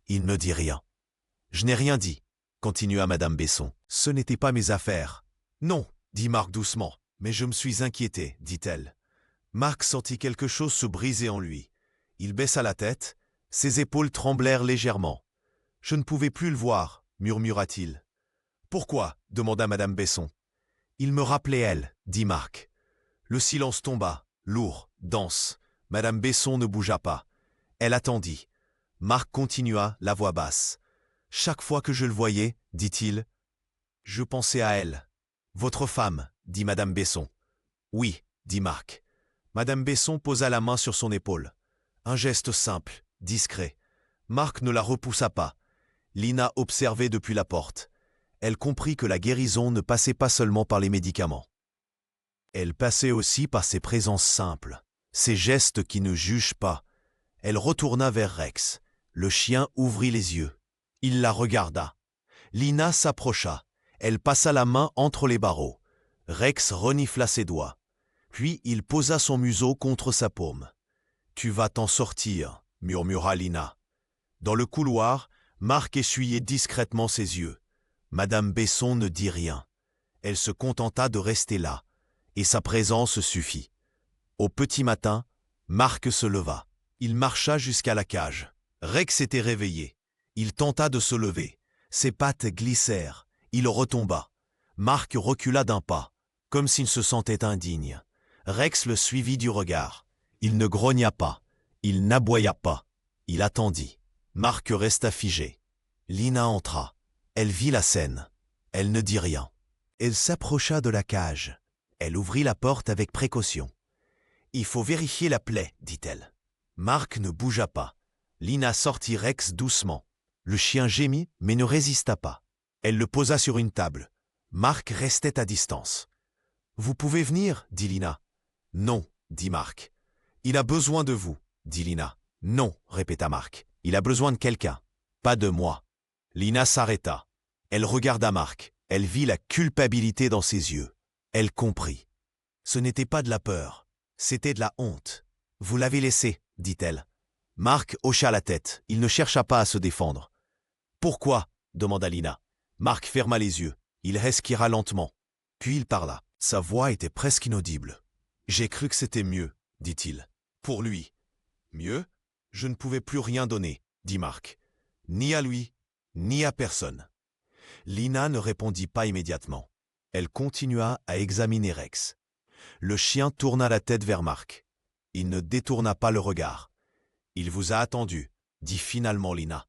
Il ne dit rien. « Je n'ai rien dit, continua Madame Besson. Ce n'était pas mes affaires. Non, dit Marc doucement. Mais je me suis inquiété, dit-elle. Marc sentit quelque chose se briser en lui. Il baissa la tête. Ses épaules tremblèrent légèrement. « Je ne pouvais plus le voir, murmura-t-il. »« Pourquoi ?» demanda Madame Besson. « Il me rappelait elle, dit Marc. » Le silence tomba, lourd, dense. Madame Besson ne bougea pas. Elle attendit. Marc continua, la voix basse. « Chaque fois que je le voyais, dit-il, je pensais à elle. »« Votre femme, dit Madame Besson. »« Oui, dit Marc. » Madame Besson posa la main sur son épaule. Un geste simple, discret. Marc ne la repoussa pas. Lina observait depuis la porte. Elle comprit que la guérison ne passait pas seulement par les médicaments. Elle passait aussi par ses présences simples, ses gestes qui ne jugent pas. Elle retourna vers Rex. Le chien ouvrit les yeux. Il la regarda. Lina s'approcha. Elle passa la main entre les barreaux. Rex renifla ses doigts. Puis il posa son museau contre sa paume. « Tu vas t'en sortir, » murmura Lina. Dans le couloir, Marc essuyait discrètement ses yeux. Madame Besson ne dit rien. Elle se contenta de rester là, et sa présence suffit. Au petit matin, Marc se leva. Il marcha jusqu'à la cage. Rex était réveillé. Il tenta de se lever. Ses pattes glissèrent. Il retomba. Marc recula d'un pas, comme s'il se sentait indigne. Rex le suivit du regard. Il ne grogna pas. Il n'aboya pas. Il attendit. Marc resta figé. Lina entra. Elle vit la scène. Elle ne dit rien. Elle s'approcha de la cage. Elle ouvrit la porte avec précaution. « Il faut vérifier la plaie, dit-elle. » Marc ne bougea pas. Lina sortit Rex doucement. Le chien gémit, mais ne résista pas. Elle le posa sur une table. Marc restait à distance. « Vous pouvez venir, dit Lina. »« Non, dit Marc. »« Il a besoin de vous, dit Lina. »« Non, répéta Marc. Il a besoin de quelqu'un. Pas de moi. » Lina s'arrêta. Elle regarda Marc. Elle vit la culpabilité dans ses yeux. Elle comprit. Ce n'était pas de la peur, c'était de la honte. « Vous l'avez laissé, dit-elle. » Marc hocha la tête. Il ne chercha pas à se défendre. « Pourquoi ?» demanda Lina. Marc ferma les yeux. Il respira lentement. Puis il parla. Sa voix était presque inaudible. « J'ai cru que c'était mieux, dit-il. Pour lui. »« Mieux ? Je ne pouvais plus rien donner, dit Marc. Ni à lui, ni à personne. » Lina ne répondit pas immédiatement. Elle continua à examiner Rex. Le chien tourna la tête vers Marc. Il ne détourna pas le regard. « Il vous a attendu, » dit finalement Lina.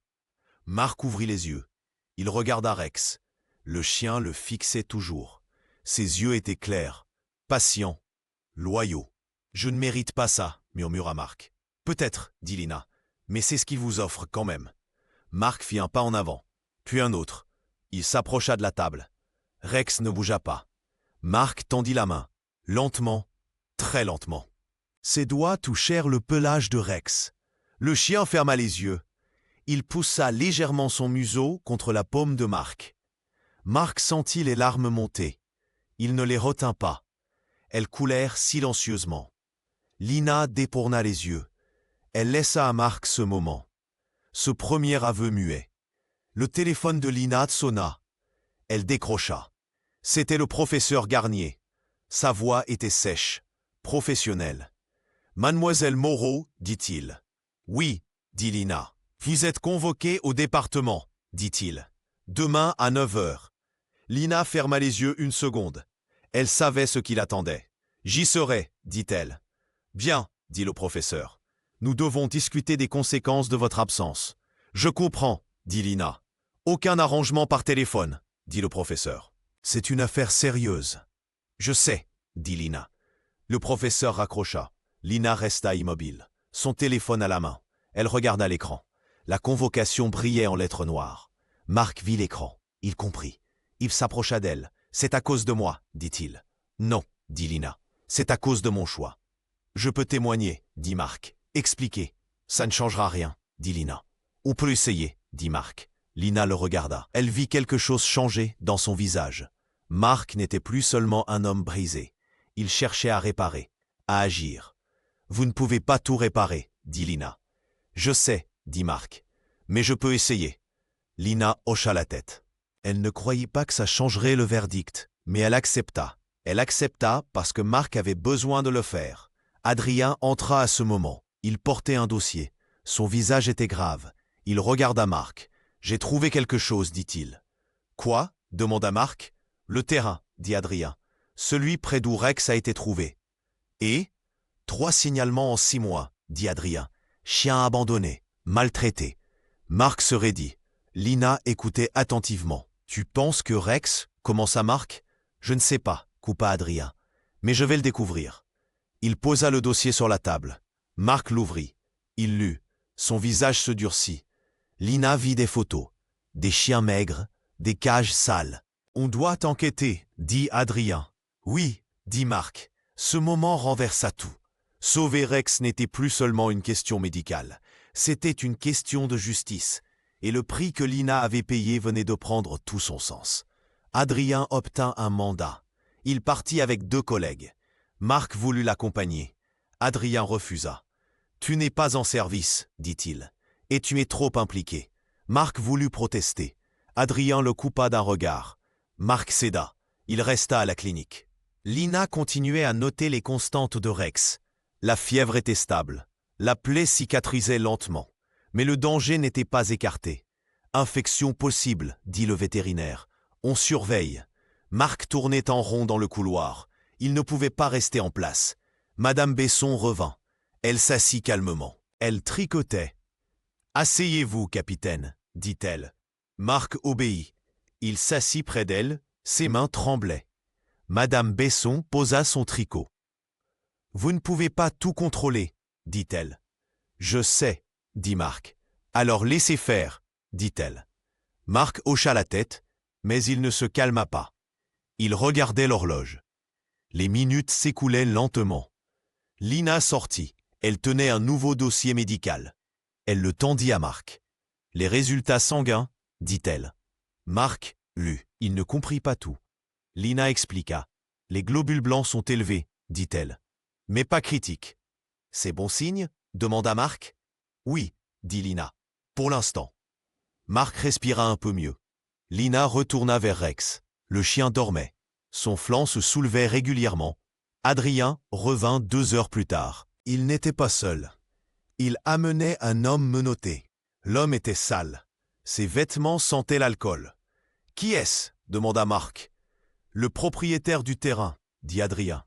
Marc ouvrit les yeux. Il regarda Rex. Le chien le fixait toujours. Ses yeux étaient clairs, patients, loyaux. « Je ne mérite pas ça, » murmura Marc. « Peut-être, dit Lina, mais c'est ce qu'il vous offre quand même. » Marc fit un pas en avant, puis un autre. Il s'approcha de la table. Rex ne bougea pas. Marc tendit la main, lentement, très lentement. Ses doigts touchèrent le pelage de Rex. Le chien ferma les yeux. Il poussa légèrement son museau contre la paume de Marc. Marc sentit les larmes monter. Il ne les retint pas. Elles coulèrent silencieusement. Lina détourna les yeux. Elle laissa à Marc ce moment. Ce premier aveu muet. Le téléphone de Lina sonna. Elle décrocha. C'était le professeur Garnier. Sa voix était sèche, professionnelle. « Mademoiselle Moreau, dit-il. »« Oui, dit Lina. »« Vous êtes convoquée au département, dit-il. Demain à 9 heures. » Lina ferma les yeux une seconde. Elle savait ce qui l'attendait. « J'y serai, dit-elle. »« Bien, dit le professeur. Nous devons discuter des conséquences de votre absence. Je comprends, dit Lina. Aucun arrangement par téléphone, dit le professeur. C'est une affaire sérieuse. Je sais, dit Lina. Le professeur raccrocha. Lina resta immobile, son téléphone à la main. Elle regarda l'écran. La convocation brillait en lettres noires. Marc vit l'écran. Il comprit. Il s'approcha d'elle. « C'est à cause de moi, dit-il. »« Non, dit Lina. C'est à cause de mon choix. »« Je peux témoigner, dit Marc. Expliquer. »« Ça ne changera rien, dit Lina. »« On peut essayer, dit Marc. » Lina le regarda. Elle vit quelque chose changer dans son visage. Marc n'était plus seulement un homme brisé. Il cherchait à réparer, à agir. « Vous ne pouvez pas tout réparer, dit Lina. »« Je sais, dit Marc. Mais je peux essayer. » Lina hocha la tête. Elle ne croyait pas que ça changerait le verdict, mais elle accepta. Elle accepta parce que Marc avait besoin de le faire. Adrien entra à ce moment. Il portait un dossier. Son visage était grave. Il regarda Marc. « J'ai trouvé quelque chose, dit-il. »« Quoi ?» demanda Marc. « Le terrain, dit Adrien. Celui près d'où Rex a été trouvé. »« Et ?»« 3 signalements en 6 mois, dit Adrien. Chien abandonné, maltraité. » Marc se raidit. Lina écoutait attentivement. « Tu penses que Rex ?» commença Marc. « Je ne sais pas, coupa Adrien. Mais je vais le découvrir. » Il posa le dossier sur la table. Marc l'ouvrit. Il lut. Son visage se durcit. Lina vit des photos. Des chiens maigres, des cages sales. « On doit enquêter, dit Adrien. »« Oui, dit Marc. » Ce moment renversa tout. Sauver Rex n'était plus seulement une question médicale. C'était une question de justice. Et le prix que Lina avait payé venait de prendre tout son sens. Adrien obtint un mandat. Il partit avec 2 collègues. Marc voulut l'accompagner. Adrien refusa. « Tu n'es pas en service, dit-il, et tu es trop impliqué. » Marc voulut protester. Adrien le coupa d'un regard. Marc céda. Il resta à la clinique. Lina continuait à noter les constantes de Rex. La fièvre était stable. La plaie cicatrisait lentement. Mais le danger n'était pas écarté. « Infection possible, dit le vétérinaire. On surveille. » Marc tournait en rond dans le couloir. Il ne pouvait pas rester en place. Madame Besson revint. Elle s'assit calmement. Elle tricotait. « Asseyez-vous, capitaine, dit-elle. Marc obéit. Il s'assit près d'elle, ses mains tremblaient. Madame Besson posa son tricot. « Vous ne pouvez pas tout contrôler, dit-elle. »« Je sais, dit Marc. Alors laissez faire, dit-elle. Marc hocha la tête, mais il ne se calma pas. Il regardait l'horloge. Les minutes s'écoulaient lentement. Lina sortit. Elle tenait un nouveau dossier médical. Elle le tendit à Marc. « Les résultats sanguins, dit-elle. » Marc lut. Il ne comprit pas tout. Lina expliqua. « Les globules blancs sont élevés, dit-elle. Mais pas critiques. »« C'est bon signe ?» demanda Marc. « Oui, dit Lina. Pour l'instant. » Marc respira un peu mieux. Lina retourna vers Rex. Le chien dormait. Son flanc se soulevait régulièrement. Adrien revint 2 heures plus tard. Il n'était pas seul. Il amenait un homme menotté. L'homme était sale. Ses vêtements sentaient l'alcool. « Qui est-ce » demanda Marc. « Le propriétaire du terrain, » dit Adrien.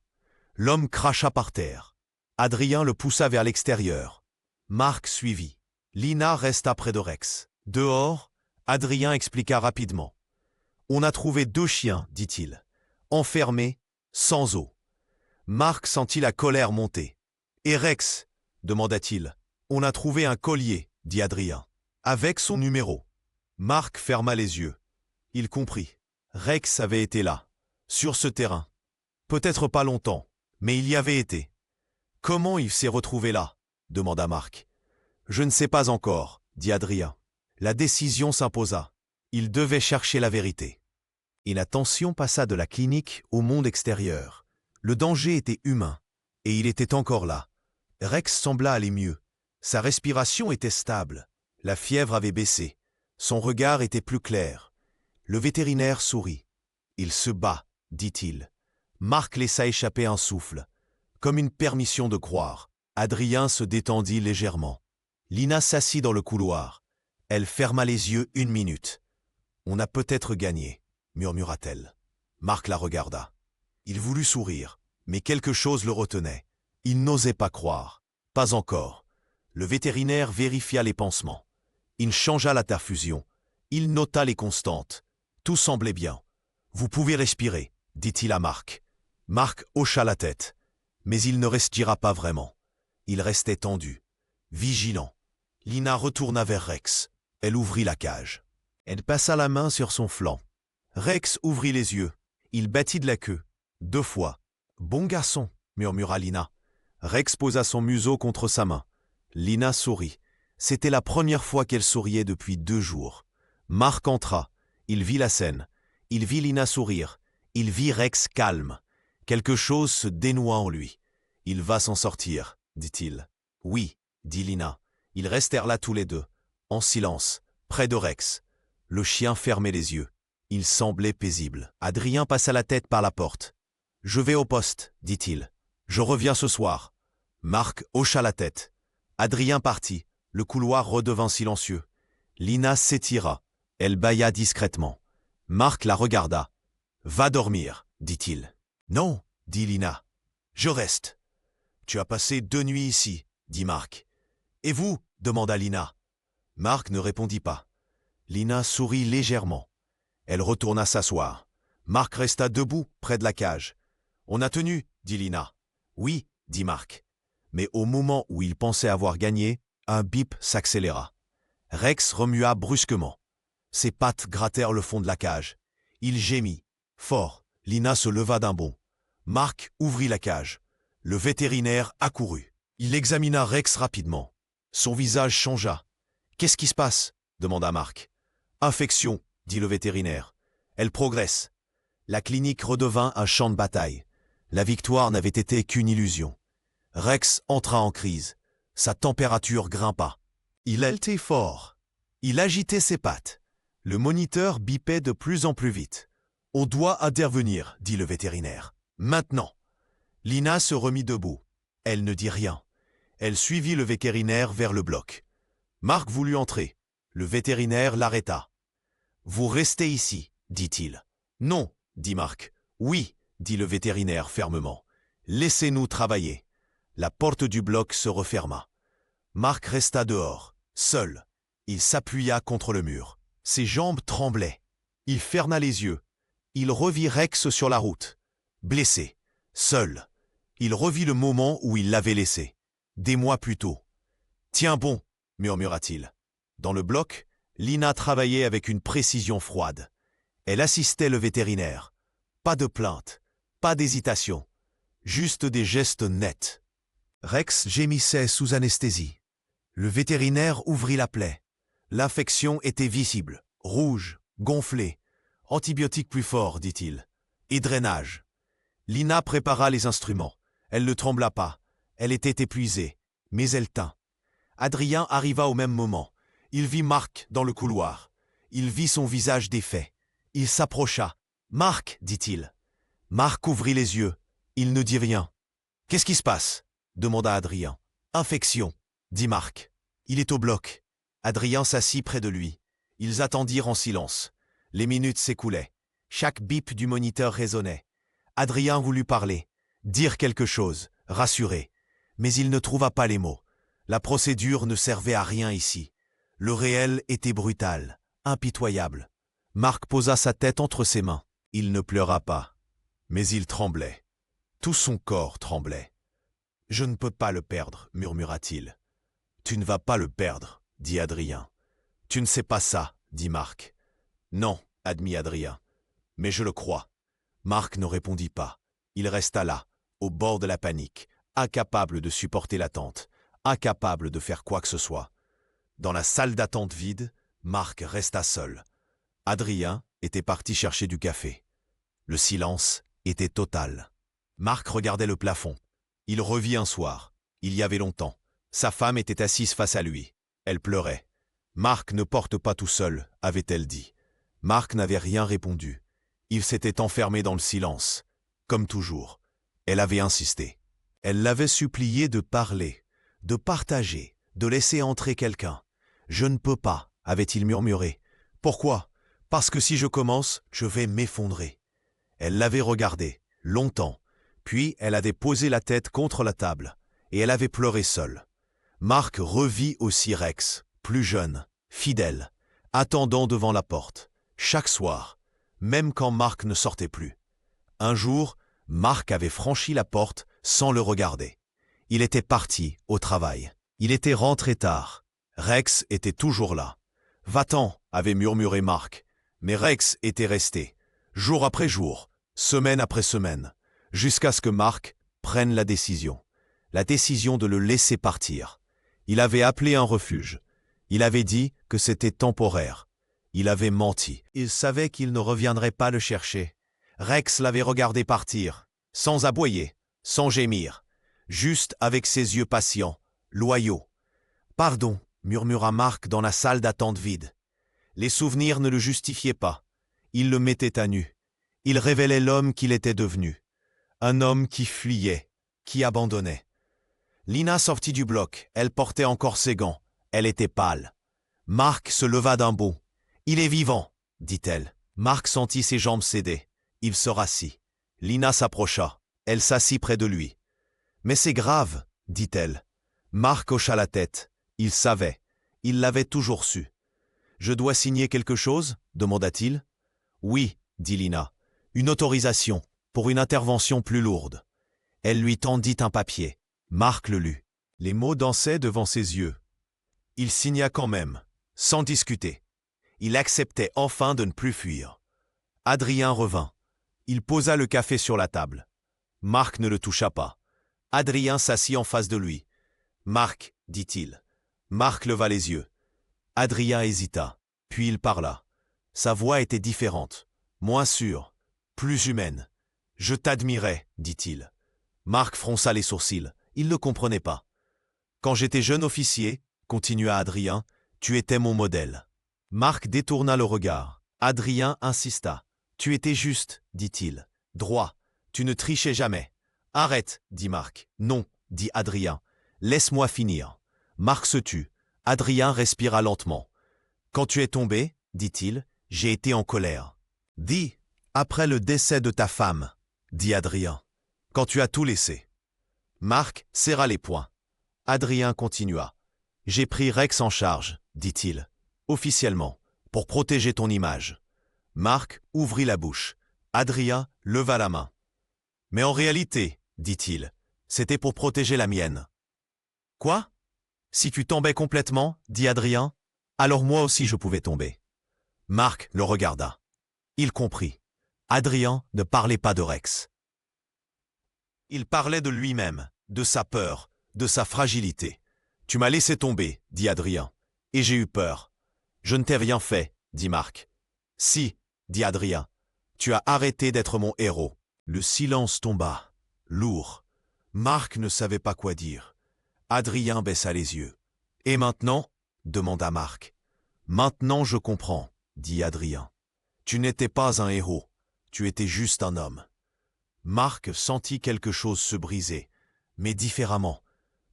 L'homme cracha par terre. Adrien le poussa vers l'extérieur. Marc suivit. Lina resta près de Rex. Dehors, Adrien expliqua rapidement. « On a trouvé 2 chiens, dit-il, enfermés, sans eau. » Marc sentit la colère monter. « Et Rex » demanda-t-il. « On a trouvé un collier, » dit Adrien, avec son numéro. Marc ferma les yeux. Il comprit. Rex avait été là, sur ce terrain. Peut-être pas longtemps, mais il y avait été. « Comment il s'est retrouvé là ?» demanda Marc. « Je ne sais pas encore, » dit Adrien. La décision s'imposa. Il devait chercher la vérité. Et la tension passa de la clinique au monde extérieur. Le danger était humain, et il était encore là. Rex sembla aller mieux. Sa respiration était stable. La fièvre avait baissé. Son regard était plus clair. Le vétérinaire sourit. « Il se bat, dit-il. » Marc laissa échapper un souffle. Comme une permission de croire. Adrien se détendit légèrement. Lina s'assit dans le couloir. Elle ferma les yeux 1 minute. « On a peut-être gagné, » murmura-t-elle. Marc la regarda. Il voulut sourire, mais quelque chose le retenait. Il n'osait pas croire. Pas encore. Le vétérinaire vérifia les pansements. Il changea la perfusion. Il nota les constantes. Tout semblait bien. Vous pouvez respirer, dit-il à Mark. Mark hocha la tête. Mais il ne respira pas vraiment. Il restait tendu, vigilant. Lina retourna vers Rex. Elle ouvrit la cage. Elle passa la main sur son flanc. Rex ouvrit les yeux. Il battit de la queue. 2 fois. « Bon garçon », murmura Lina. Rex posa son museau contre sa main. Lina sourit. C'était la première fois qu'elle souriait depuis 2 jours. Mark entra. Il vit la scène. Il vit Lina sourire. Il vit Rex calme. Quelque chose se dénoua en lui. « Il va s'en sortir », dit-il. « Oui », dit Lina. Ils restèrent là tous les deux, en silence, près de Rex. Le chien fermait les yeux. Il semblait paisible. Adrien passa la tête par la porte. « Je vais au poste, dit-il. Je reviens ce soir. » Mark hocha la tête. Adrien partit. Le couloir redevint silencieux. Lina s'étira. Elle bâilla discrètement. Mark la regarda. « Va dormir, dit-il. »« Non, dit Lina. Je reste. »« Tu as passé 2 nuits ici, dit Mark. »« Et vous ?» demanda Lina. Mark ne répondit pas. Lina sourit légèrement. Elle retourna s'asseoir. Mark resta debout près de la cage. « On a tenu, dit Lina. »« Oui, dit Mark. » Mais au moment où il pensait avoir gagné, un bip s'accéléra. Rex remua brusquement. Ses pattes grattèrent le fond de la cage. Il gémit. Fort. Lina se leva d'un bond. Mark ouvrit la cage. Le vétérinaire accourut. Il examina Rex rapidement. Son visage changea. « Qu'est-ce qui se passe ?» demanda Mark. « Infection, dit le vétérinaire. Elle progresse. » La clinique redevint un champ de bataille. La victoire n'avait été qu'une illusion. Rex entra en crise. Sa température grimpa. Il haletait fort. Il agitait ses pattes. Le moniteur bipait de plus en plus vite. « On doit intervenir, dit le vétérinaire. Maintenant. » Lina se remit debout. Elle ne dit rien. Elle suivit le vétérinaire vers le bloc. Mark voulut entrer. Le vétérinaire l'arrêta. « Vous restez ici, dit-il. »« Non, dit Mark. »« Oui, dit le vétérinaire fermement. Laissez-nous travailler. » La porte du bloc se referma. Mark resta dehors, seul. Il s'appuya contre le mur. Ses jambes tremblaient. Il ferma les yeux. Il revit Rex sur la route. Blessé, seul. Il revit le moment où il l'avait laissé. Des mois plus tôt. « Tiens bon, » murmura-t-il. Dans le bloc, Lina travaillait avec une précision froide. Elle assistait le vétérinaire. Pas de plainte, pas d'hésitation, juste des gestes nets. Rex gémissait sous anesthésie. Le vétérinaire ouvrit la plaie. L'infection était visible, rouge, gonflée. Antibiotique plus fort, dit-il. Et drainage. Lina prépara les instruments. Elle ne trembla pas. Elle était épuisée, mais elle tint. Adrien arriva au même moment. Il vit Mark dans le couloir. Il vit son visage défait. Il s'approcha. « Mark, dit-il. » Mark ouvrit les yeux. Il ne dit rien. « Qu'est-ce qui se passe ?» demanda Adrien. « Infection, » dit Mark. « Il est au bloc. » Adrien s'assit près de lui. Ils attendirent en silence. Les minutes s'écoulaient. Chaque bip du moniteur résonnait. Adrien voulut parler, dire quelque chose, rassurer. Mais il ne trouva pas les mots. La procédure ne servait à rien ici. Le réel était brutal, impitoyable. Mark posa sa tête entre ses mains. Il ne pleura pas, mais il tremblait. Tout son corps tremblait. « Je ne peux pas le perdre, » murmura-t-il. « Tu ne vas pas le perdre, » dit Adrien. « Tu ne sais pas ça, » dit Mark. « Non, » admit Adrien. « Mais je le crois. » Mark ne répondit pas. Il resta là, au bord de la panique, incapable de supporter l'attente, incapable de faire quoi que ce soit. Dans la salle d'attente vide, Mark resta seul. Adrien était parti chercher du café. Le silence était total. Mark regardait le plafond. Il revit un soir, il y avait longtemps. Sa femme était assise face à lui. Elle pleurait. « Mark ne porte pas tout seul », avait-elle dit. Mark n'avait rien répondu. Il s'était enfermé dans le silence. Comme toujours, elle avait insisté. Elle l'avait supplié de parler, de partager, de laisser entrer quelqu'un. « Je ne peux pas », avait-il murmuré. « Pourquoi ? Parce que si je commence, je vais m'effondrer. » Elle l'avait regardé, longtemps, puis elle avait posé la tête contre la table. et elle avait pleuré seule. Marc revit aussi Rex, plus jeune, fidèle, attendant devant la porte, chaque soir, même quand Marc ne sortait plus. Un jour, Marc avait franchi la porte sans le regarder. Il était parti au travail. Il était rentré tard. Rex était toujours là. « Va-t'en » avait murmuré Marc. Mais Rex était resté, jour après jour, semaine après semaine, jusqu'à ce que Marc prenne la décision de le laisser partir. Il avait appelé un refuge. Il avait dit que c'était temporaire. Il avait menti. Il savait qu'il ne reviendrait pas le chercher. Rex l'avait regardé partir, sans aboyer, sans gémir, juste avec ses yeux patients, loyaux. « Pardon » murmura Marc dans la salle d'attente vide. Les souvenirs ne le justifiaient pas. Ils le mettaient à nu. Ils révélaient l'homme qu'il était devenu. Un homme qui fuyait, qui abandonnait. Lina sortit du bloc. Elle portait encore ses gants. Elle était pâle. Marc se leva d'un bond. « Il est vivant » dit-elle. Marc sentit ses jambes céder. Il se rassit. Lina s'approcha. Elle s'assit près de lui. « Mais c'est grave » dit-elle. Marc hocha la tête. Il savait. Il l'avait toujours su. « Je dois signer quelque chose » demanda-t-il. « Oui » dit Lina. « Une autorisation, pour une intervention plus lourde. » Elle lui tendit un papier. Marc le lut. Les mots dansaient devant ses yeux. Il signa quand même, sans discuter. Il acceptait enfin de ne plus fuir. Adrien revint. Il posa le café sur la table. Marc ne le toucha pas. Adrien s'assit en face de lui. « Marc » dit-il. Marc leva les yeux. Adrien hésita, puis il parla. Sa voix était différente, moins sûre, plus humaine. « Je t'admirais » dit-il. Marc fronça les sourcils. Il ne comprenait pas. « Quand j'étais jeune officier, » continua Adrien, « tu étais mon modèle. » Marc détourna le regard. Adrien insista. « Tu étais juste, » dit-il. « Droit. Tu ne trichais jamais. »« Arrête, » dit Marc. « Non, » dit Adrien. « Laisse-moi finir. » Marc se tut. Adrien respira lentement. « Quand tu es tombé, » dit-il, « j'ai été en colère. »« Dis, après le décès de ta femme, » dit Adrien, « quand tu as tout laissé. » Marc serra les poings. Adrien continua. « J'ai pris Rex en charge, » dit-il, « officiellement, pour protéger ton image. » Marc ouvrit la bouche. Adrien leva la main. « Mais en réalité, » dit-il, « c'était pour protéger la mienne. »« Quoi ? Si tu tombais complètement, » dit Adrien, « alors moi aussi je pouvais tomber. » Marc le regarda. Il comprit. Adrien ne parlait pas de Rex. Il parlait de lui-même, de sa peur, de sa fragilité. « Tu m'as laissé tomber, » dit Adrien, « et j'ai eu peur. »« Je ne t'ai rien fait, » dit Marc. « Si, » dit Adrien, « tu as arrêté d'être mon héros. » Le silence tomba, lourd. Marc ne savait pas quoi dire. Adrien baissa les yeux. « Et maintenant » demanda Marc. « Maintenant je comprends, » dit Adrien. « Tu n'étais pas un héros, tu étais juste un homme. » Marc sentit quelque chose se briser, mais différemment.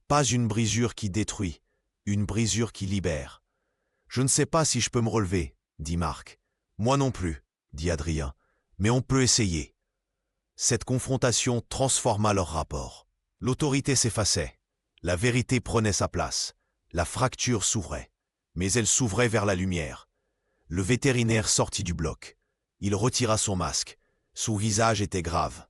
Pas une brisure qui détruit, une brisure qui libère. « Je ne sais pas si je peux me relever, » dit Marc. « Moi non plus, » dit Adrien, « mais on peut essayer. » Cette confrontation transforma leur rapport. L'autorité s'effaçait. La vérité prenait sa place. La fracture s'ouvrait. Mais elle s'ouvrait vers la lumière. Le vétérinaire sortit du bloc. Il retira son masque. Son visage était grave.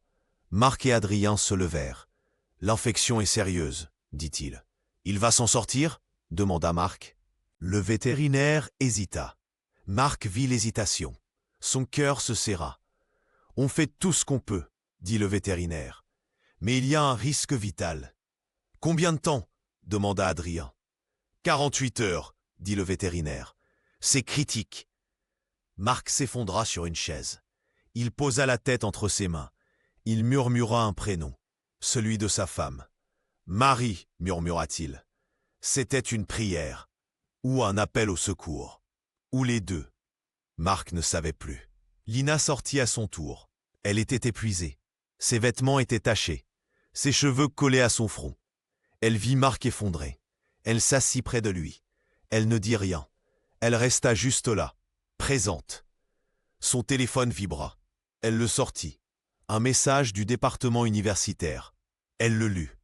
Marc et Adrien se levèrent. « L'infection est sérieuse, » dit-il. « Il va s'en sortir » demanda Marc. Le vétérinaire hésita. Marc vit l'hésitation. Son cœur se serra. « On fait tout ce qu'on peut, » dit le vétérinaire. « Mais il y a un risque vital. »« Combien de temps » demanda Adrien. « 48 heures, » dit le vétérinaire. « C'est critique. » Marc s'effondra sur une chaise. Il posa la tête entre ses mains. Il murmura un prénom, celui de sa femme. « Marie » murmura-t-il. C'était une prière, ou un appel au secours, ou les deux. Marc ne savait plus. Lina sortit à son tour. Elle était épuisée. Ses vêtements étaient tachés. Ses cheveux collaient à son front. Elle vit Marc effondré. Elle s'assit près de lui. Elle ne dit rien. Elle resta juste là, présente. Son téléphone vibra. Elle le sortit. Un message du département universitaire. Elle le lut.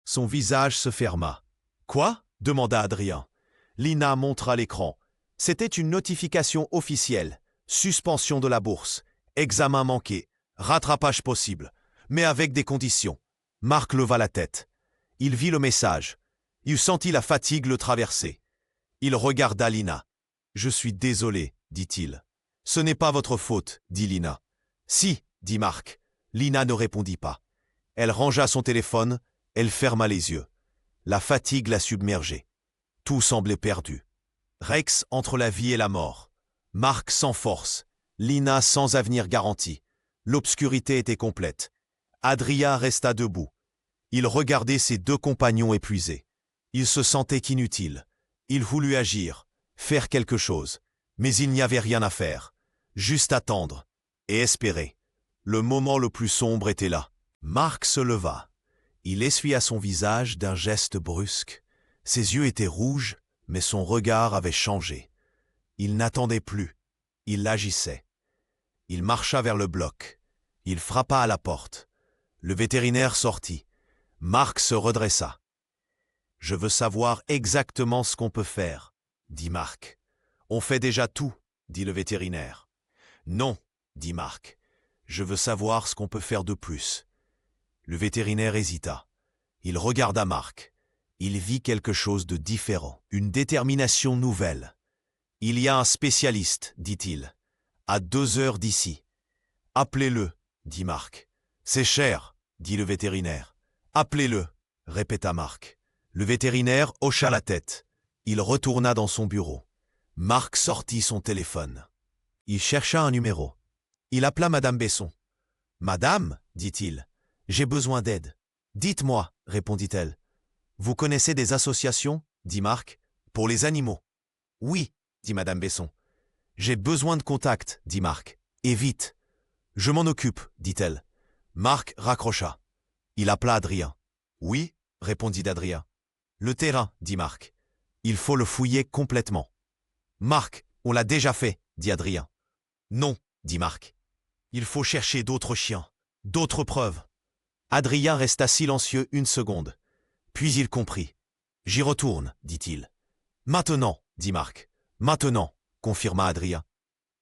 Son visage se ferma. « Quoi ?» demanda Adrien. Lina montra l'écran. C'était une notification officielle. Suspension de la bourse. Examen manqué. Rattrapage possible. Mais avec des conditions. Marc leva la tête. Il vit le message. Il sentit la fatigue le traverser. Il regarda Lina. « Je suis désolé, dit-il. »« Ce n'est pas votre faute, dit Lina. »« Si, dit Marc. » Lina ne répondit pas. Elle rangea son téléphone, elle ferma les yeux. La fatigue la submergeait. Tout semblait perdu. Rex entre la vie et la mort. Marc sans force. Lina sans avenir garanti. L'obscurité était complète. Adrien resta debout. Il regardait ses deux compagnons épuisés. Il se sentait inutile. Il voulut agir, faire quelque chose. Mais il n'y avait rien à faire. Juste attendre et espérer. Le moment le plus sombre était là. Marc se leva. Il essuya son visage d'un geste brusque. Ses yeux étaient rouges, mais son regard avait changé. Il n'attendait plus. Il agissait. Il marcha vers le bloc. Il frappa à la porte. Le vétérinaire sortit. Marc se redressa. « Je veux savoir exactement ce qu'on peut faire, » dit Marc. « On fait déjà tout, » dit le vétérinaire. « Non, » dit Marc. « Je veux savoir ce qu'on peut faire de plus. » Le vétérinaire hésita. Il regarda Marc. Il vit quelque chose de différent, une détermination nouvelle. « Il y a un spécialiste, dit-il, à 2 heures d'ici. »« Appelez-le, » dit Marc. « C'est cher, » dit le vétérinaire. « Appelez-le, » répéta Marc. Le vétérinaire hocha la tête. Il retourna dans son bureau. Marc sortit son téléphone. Il chercha un numéro. Il appela Madame Besson. « Madame, dit-il, j'ai besoin d'aide. »« Dites-moi, répondit-elle. »« Vous connaissez des associations, dit Marc, pour les animaux. »« Oui, dit Madame Besson. »« J'ai besoin de contact, dit Marc. Et vite. »« Je m'en occupe, dit-elle. » Marc raccrocha. Il appela Adrien. « Oui, répondit Adrien. »« Le terrain, dit Marc. Il faut le fouiller complètement. »« Marc, on l'a déjà fait, dit Adrien. »« Non, dit Marc. Il faut chercher d'autres chiens, d'autres preuves. » Adrien resta silencieux 1 seconde. Puis il comprit. « J'y retourne, dit-il. »« Maintenant, dit Marc. »« Maintenant, confirma Adrien.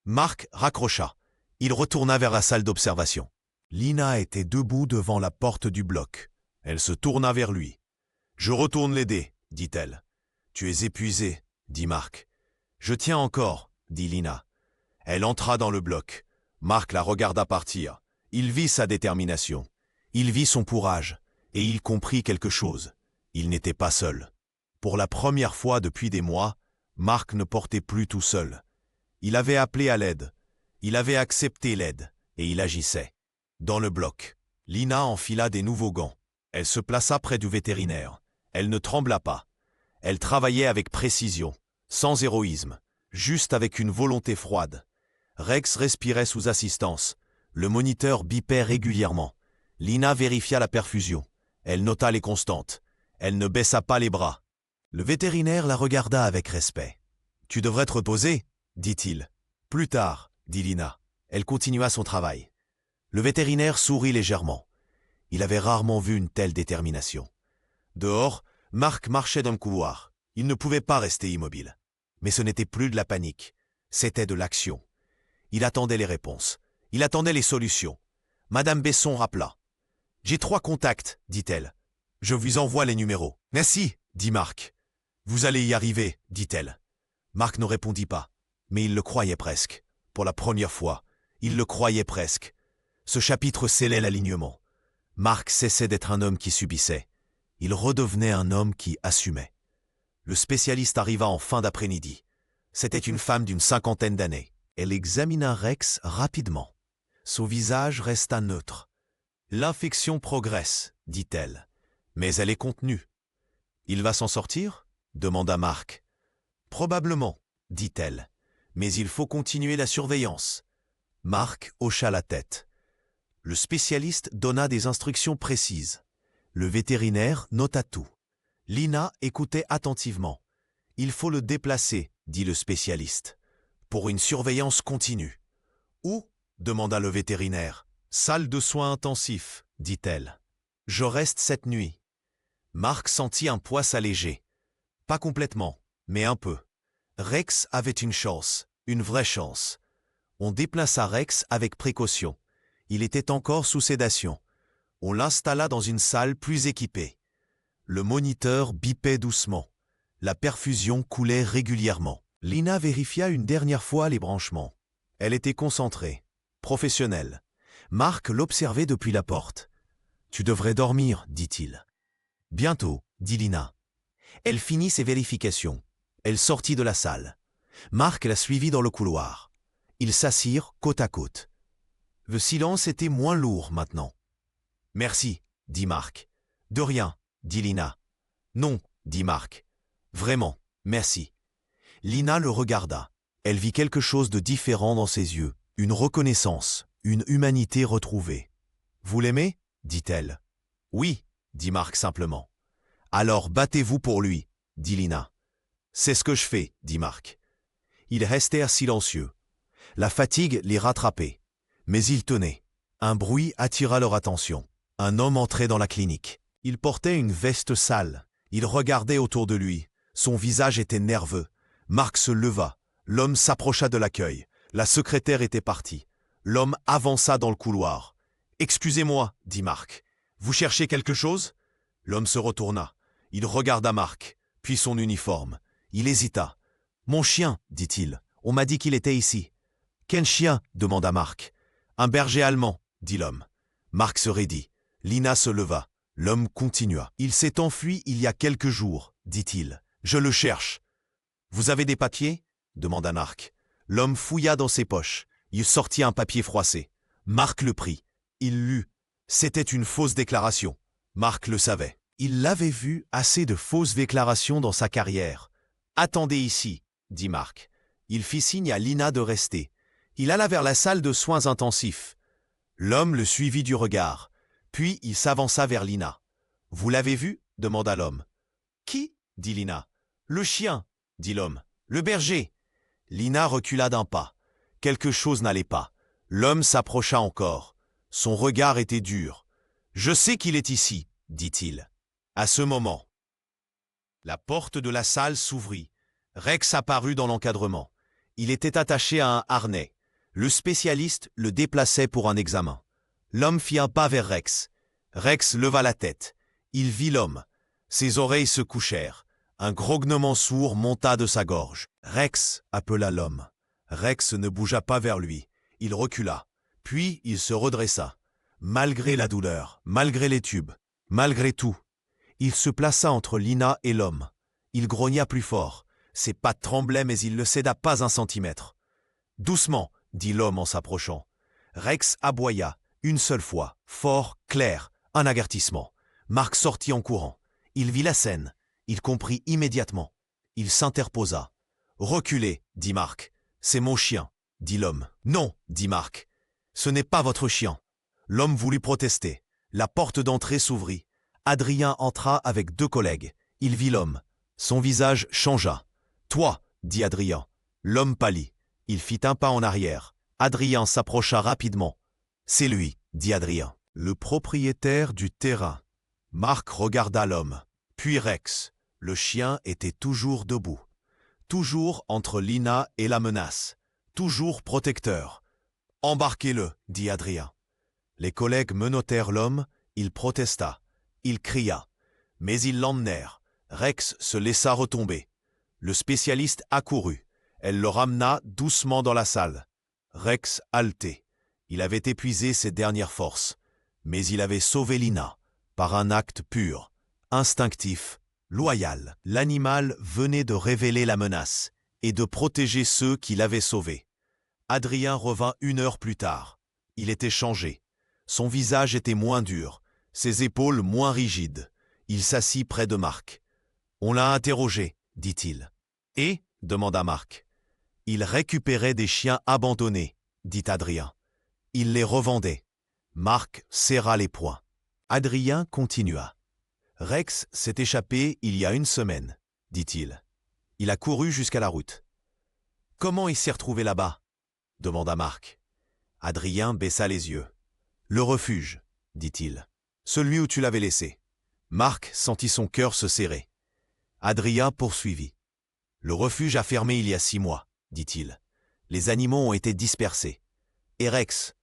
Marc raccrocha. Il retourna vers la salle d'observation. Lina était debout devant la porte du bloc. Elle se tourna vers lui. « Je retourne l'aider, dit-elle. »« Tu es épuisé, dit Marc. »« Je tiens encore, dit Lina. » Elle entra dans le bloc. Marc la regarda partir. Il vit sa détermination. Il vit son courage. Et il comprit quelque chose. Il n'était pas seul. Pour la première fois depuis des mois, Marc ne portait plus tout seul. Il avait appelé à l'aide. Il avait accepté l'aide. Et il agissait. Dans le bloc, Lina enfila des nouveaux gants. Elle se plaça près du vétérinaire. Elle ne trembla pas. Elle travaillait avec précision, sans héroïsme, juste avec une volonté froide. Rex respirait sous assistance. Le moniteur bipait régulièrement. Lina vérifia la perfusion. Elle nota les constantes. Elle ne baissa pas les bras. Le vétérinaire la regarda avec respect. « Tu devrais te reposer, dit-il. »« Plus tard, dit Lina. » Elle continua son travail. Le vétérinaire sourit légèrement. Il avait rarement vu une telle détermination. Dehors, Marc marchait dans le couloir. Il ne pouvait pas rester immobile. Mais ce n'était plus de la panique. C'était de l'action. Il attendait les réponses. Il attendait les solutions. Madame Besson rappela. « J'ai 3 contacts, dit-elle. Je vous envoie les numéros. »« Merci, dit Marc. »« Vous allez y arriver, dit-elle. » Marc ne répondit pas, mais il le croyait presque. Pour la première fois, il le croyait presque. Ce chapitre scellait l'alignement. Marc cessait d'être un homme qui subissait. Il redevenait un homme qui assumait. Le spécialiste arriva en fin d'après-midi. C'était une femme d'une 50aine d'années. Elle examina Rex rapidement. Son visage resta neutre. « L'infection progresse, dit-elle, mais elle est contenue. »« Il va s'en sortir ?» demanda Marc. « Probablement, dit-elle, mais il faut continuer la surveillance. » Marc hocha la tête. Le spécialiste donna des instructions précises. Le vétérinaire nota tout. Lina écoutait attentivement. « Il faut le déplacer, dit le spécialiste, pour une surveillance continue. »« Où ?» demanda le vétérinaire. « Salle de soins intensifs, dit-elle. Je reste cette nuit. » Marc sentit un poids s'alléger. Pas complètement, mais un peu. Rex avait une chance, une vraie chance. On déplaça Rex avec précaution. Il était encore sous sédation. On l'installa dans une salle plus équipée. Le moniteur bipait doucement. La perfusion coulait régulièrement. Lina vérifia une dernière fois les branchements. Elle était concentrée, professionnelle. Marc l'observait depuis la porte. « Tu devrais dormir, dit-il. »« Bientôt, dit Lina. » Elle finit ses vérifications. Elle sortit de la salle. Marc la suivit dans le couloir. Ils s'assirent côte à côte. Le silence était moins lourd maintenant. « Merci, dit Marc. »« De rien, dit Lina. »« Non, dit Marc. Vraiment, merci. » Lina le regarda. Elle vit quelque chose de différent dans ses yeux, une reconnaissance, une humanité retrouvée. « Vous l'aimez » dit-elle. « Oui, dit Marc simplement. »« Alors battez-vous pour lui, dit Lina. »« C'est ce que je fais, dit Marc. » Ils restèrent silencieux. La fatigue les rattrapait. Mais ils tenaient. Un bruit attira leur attention. Un homme entrait dans la clinique. Il portait une veste sale. Il regardait autour de lui. Son visage était nerveux. Marc se leva. L'homme s'approcha de l'accueil. La secrétaire était partie. L'homme avança dans le couloir. « Excusez-moi, dit Marc. Vous cherchez quelque chose ?» L'homme se retourna. Il regarda Marc, puis son uniforme. Il hésita. « Mon chien, dit-il. On m'a dit qu'il était ici. »« Quel chien ?» demanda Marc. « Un berger allemand, dit l'homme. » Marc se raidit. Lina se leva. L'homme continua. « Il s'est enfui il y a quelques jours, dit-il. Je le cherche. »« Vous avez des papiers ?» demanda Marc. L'homme fouilla dans ses poches. Il sortit un papier froissé. Marc le prit. Il lut. C'était une fausse déclaration. Marc le savait. Il l'avait vu assez de fausses déclarations dans sa carrière. « Attendez ici, dit Marc. » Il fit signe à Lina de rester. Il alla vers la salle de soins intensifs. L'homme le suivit du regard. Puis il s'avança vers Lina. « Vous l'avez vu ?» demanda l'homme. « Qui ?» dit Lina. « Le chien, dit l'homme. « Le berger. » Lina recula d'un pas. Quelque chose n'allait pas. L'homme s'approcha encore. Son regard était dur. « Je sais qu'il est ici, dit-il. » À ce moment, la porte de la salle s'ouvrit. Rex apparut dans l'encadrement. Il était attaché à un harnais. Le spécialiste le déplaçait pour un examen. L'homme fit un pas vers Rex. Rex leva la tête. Il vit l'homme. Ses oreilles se couchèrent. Un grognement sourd monta de sa gorge. « Rex » appela l'homme. Rex ne bougea pas vers lui. Il recula. Puis il se redressa. Malgré la douleur, malgré les tubes, malgré tout, il se plaça entre Lina et l'homme. Il grogna plus fort. Ses pattes tremblaient, mais il ne céda pas un centimètre. « Doucement, dit l'homme en s'approchant. Rex aboya, une seule fois, fort, clair, un avertissement. Marc sortit en courant. Il vit la scène. Il comprit immédiatement. Il s'interposa. « Reculez, dit Marc. C'est mon chien, dit l'homme. « Non, dit Marc. Ce n'est pas votre chien. » L'homme voulut protester. La porte d'entrée s'ouvrit. Adrien entra avec 2 collègues. Il vit l'homme. Son visage changea. « Toi, dit Adrien. » L'homme pâlit. Il fit un pas en arrière. Adrien s'approcha rapidement. « C'est lui, dit Adrien. » Le propriétaire du terrain. Marc regarda l'homme. Puis Rex. Le chien était toujours debout. Toujours entre Lina et la menace. Toujours protecteur. « Embarquez-le, dit Adrien. » Les collègues menottèrent l'homme. Il protesta. Il cria. Mais ils l'emmenèrent. Rex se laissa retomber. Le spécialiste accourut. Elle le ramena doucement dans la salle. Rex haletait. Il avait épuisé ses dernières forces. Mais il avait sauvé Lina. Par un acte pur, instinctif, loyal. L'animal venait de révéler la menace et de protéger ceux qui l'avaient sauvé. Adrien revint 1 heure plus tard. Il était changé. Son visage était moins dur, ses épaules moins rigides. Il s'assit près de Marc. « On l'a interrogé, dit-il. »« Et » demanda Marc. « Il récupérait des chiens abandonnés, dit Adrien. Il les revendait. » Marc serra les poings. Adrien continua. « Rex s'est échappé il y a 1 semaine, dit-il. Il a couru jusqu'à la route. »« Comment il s'est retrouvé là-bas » demanda Marc. Adrien baissa les yeux. « Le refuge, dit-il. Celui où tu l'avais laissé. Marc sentit son cœur se serrer. Adrien poursuivit. Le refuge a fermé il y a 6 mois, dit-il. Les animaux ont été dispersés. Et Rex,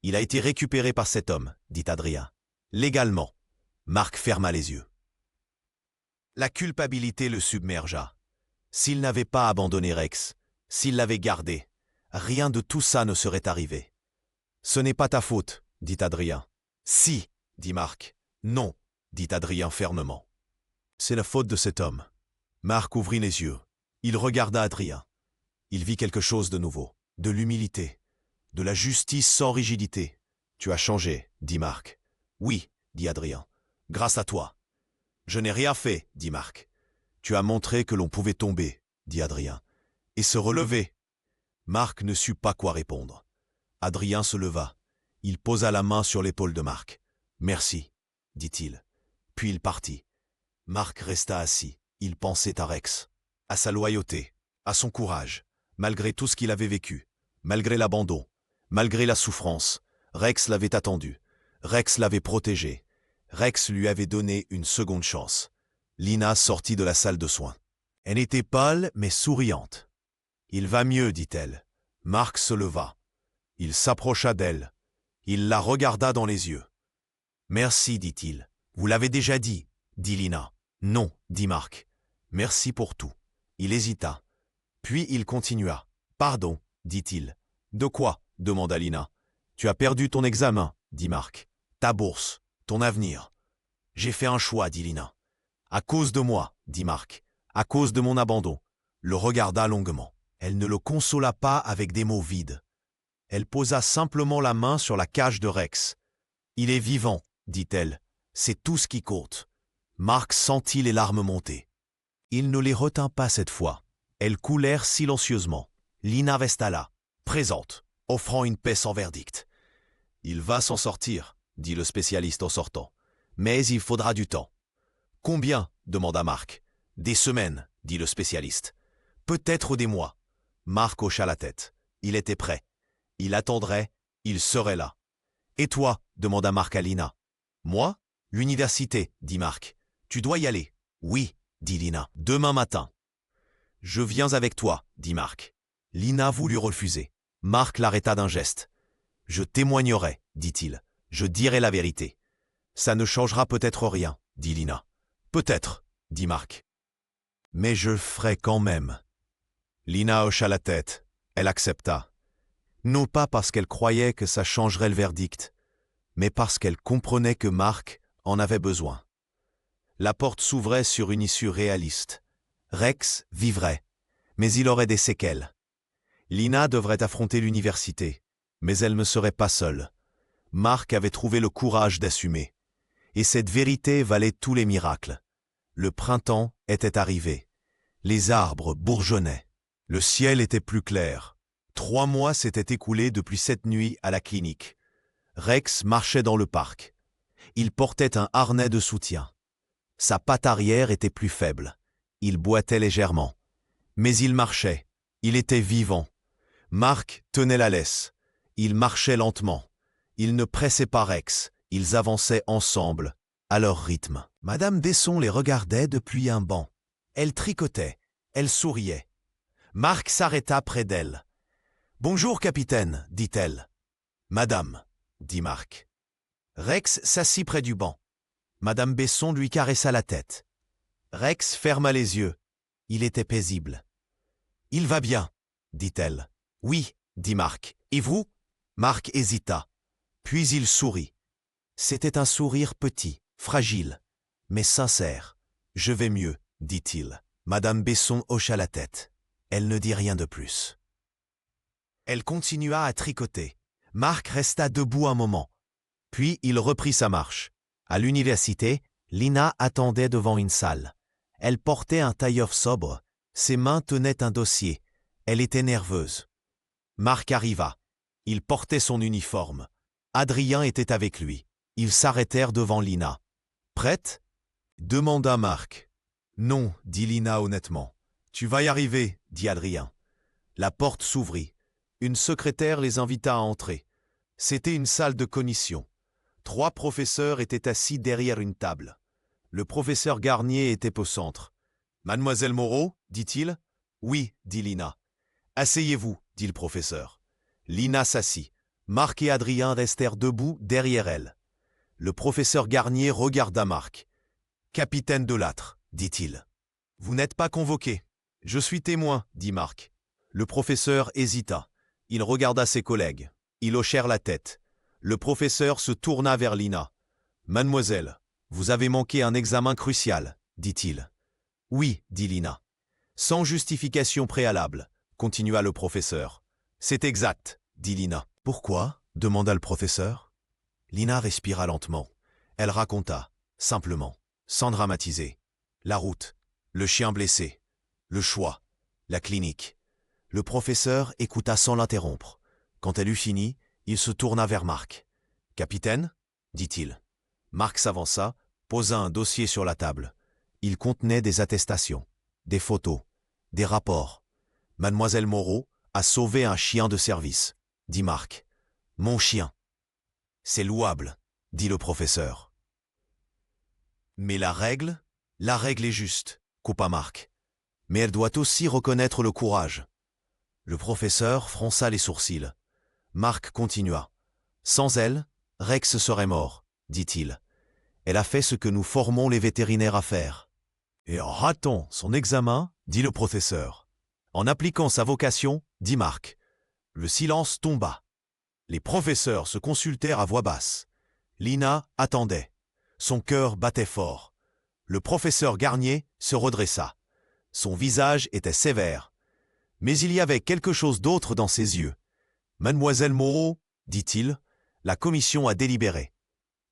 il a été récupéré par cet homme, dit Adrien. Légalement. Marc ferma les yeux. La culpabilité le submergea. S'il n'avait pas abandonné Rex, s'il l'avait gardé, rien de tout ça ne serait arrivé. Ce n'est pas ta faute, dit Adrien. Si, dit Marc. Non, dit Adrien fermement. C'est la faute de cet homme. Marc ouvrit les yeux. Il regarda Adrien. Il vit quelque chose de nouveau, de l'humilité, de la justice sans rigidité. Tu as changé, dit Marc. Oui, dit Adrien. Grâce à toi. Je n'ai rien fait, dit Marc. Tu as montré que l'on pouvait tomber, dit Adrien, et se relever. Marc ne sut pas quoi répondre. Adrien se leva. Il posa la main sur l'épaule de Marc. Merci, dit-il. Puis il partit. Marc resta assis. Il pensait à Rex, à sa loyauté, à son courage, malgré tout ce qu'il avait vécu, malgré l'abandon, malgré la souffrance. Rex l'avait attendu. Rex l'avait protégé. Rex lui avait donné une seconde chance. Lina sortit de la salle de soins. Elle était pâle mais souriante. « Il va mieux, dit-elle. » Marc se leva. Il s'approcha d'elle. Il la regarda dans les yeux. « Merci, dit-il. Vous l'avez déjà dit, dit Lina. « Non, dit Marc. Merci pour tout. » Il hésita. Puis il continua. « Pardon, dit-il. »« De quoi ?» demanda Lina. « Tu as perdu ton examen, dit Marc. Ta bourse, ton avenir. »« J'ai fait un choix, dit Lina. »« À cause de moi, dit Marc. À cause de mon abandon. » Le regarda longuement. Elle ne le consola pas avec des mots vides. Elle posa simplement la main sur la cage de Rex. « Il est vivant, dit-elle. C'est tout ce qui compte. » Marc sentit les larmes monter. Il ne les retint pas cette fois. Elles coulèrent silencieusement. Lina resta là, présente, offrant une paix sans verdict. « Il va s'en sortir, dit le spécialiste en sortant. Mais il faudra du temps. »« Combien ?» demanda Marc. « Des semaines, dit le spécialiste. Peut-être des mois. » Marc hocha la tête. Il était prêt. Il attendrait, il serait là. « Et toi ?» demanda Marc à Lina. « Moi ? L'université, dit Marc. Tu dois y aller. »« Oui, dit Lina. Demain matin. »« Je viens avec toi, dit Marc. » Lina voulut refuser. Marc l'arrêta d'un geste. « Je témoignerai, dit-il. Je dirai la vérité. »« Ça ne changera peut-être rien, dit Lina. »« Peut-être, dit Marc. »« Mais je ferai quand même. » Lina hocha la tête. Elle accepta. Non pas parce qu'elle croyait que ça changerait le verdict, mais parce qu'elle comprenait que Marc en avait besoin. La porte s'ouvrait sur une issue réaliste. Rex vivrait, mais il aurait des séquelles. Lina devrait affronter l'université, mais elle ne serait pas seule. Marc avait trouvé le courage d'assumer. Et cette vérité valait tous les miracles. Le printemps était arrivé. Les arbres bourgeonnaient. Le ciel était plus clair. 3 mois s'étaient écoulés depuis cette nuit à la clinique. Rex marchait dans le parc. Il portait un harnais de soutien. Sa patte arrière était plus faible. Il boitait légèrement. Mais il marchait. Il était vivant. Marc tenait la laisse. Il marchait lentement. Il ne pressait pas Rex. Ils avançaient ensemble, à leur rythme. Madame Besson les regardait depuis un banc. Elle tricotait. Elle souriait. Marc s'arrêta près d'elle. « Bonjour, capitaine, dit-elle. »« Madame, dit Marc. » Rex s'assit près du banc. Madame Besson lui caressa la tête. Rex ferma les yeux. Il était paisible. « Il va bien, dit-elle. »« Oui, dit Marc. Et vous ?» Marc hésita. Puis il sourit. C'était un sourire petit, fragile, mais sincère. « Je vais mieux, dit-il. » Madame Besson hocha la tête. Elle ne dit rien de plus. Elle continua à tricoter. Marc resta debout un moment. Puis il reprit sa marche. À l'université, Lina attendait devant une salle. Elle portait un taille-off sobre. Ses mains tenaient un dossier. Elle était nerveuse. Marc arriva. Il portait son uniforme. Adrien était avec lui. Ils s'arrêtèrent devant Lina. « Prête ?» demanda Marc. « Non, dit Lina honnêtement. »« Tu vas y arriver, dit Adrien. » La porte s'ouvrit. Une secrétaire les invita à entrer. C'était une salle de cognition. 3 professeurs étaient assis derrière une table. Le professeur Garnier était au centre. « Mademoiselle Moreau » dit-il. « Oui » dit Lina. « Asseyez-vous » dit le professeur. Lina s'assit. Marc et Adrien restèrent debout derrière elle. Le professeur Garnier regarda Marc. « Capitaine Delattre » dit-il. « Vous n'êtes pas convoqué. »« Je suis témoin » dit Marc. Le professeur hésita. Il regarda ses collègues. Ils hochèrent la tête. Le professeur se tourna vers Lina. « Mademoiselle, vous avez manqué un examen crucial, dit-il. « Oui, dit Lina. »« Sans justification préalable, continua le professeur. »« C'est exact, dit Lina. »« Pourquoi » demanda le professeur. Lina respira lentement. Elle raconta, simplement, sans dramatiser. La route, le chien blessé, le choix, la clinique. Le professeur écouta sans l'interrompre. Quand elle eut fini, il se tourna vers Marc. « Capitaine » dit-il. Marc s'avança, posa un dossier sur la table. Il contenait des attestations, des photos, des rapports. « Mademoiselle Moreau a sauvé un chien de service » dit Marc. « Mon chien. »« C'est louable » dit le professeur. « Mais la règle est juste » coupa Marc. « Mais elle doit aussi reconnaître le courage. » Le professeur fronça les sourcils. Marc continua. « Sans elle, Rex serait mort, dit-il. Elle a fait ce que nous formons les vétérinaires à faire. »« Et en ratant son examen, dit le professeur. En appliquant sa vocation, dit Marc. » Le silence tomba. Les professeurs se consultèrent à voix basse. Lina attendait. Son cœur battait fort. Le professeur Garnier se redressa. Son visage était sévère. Mais il y avait quelque chose d'autre dans ses yeux. « Mademoiselle Moreau, dit-il, la commission a délibéré. »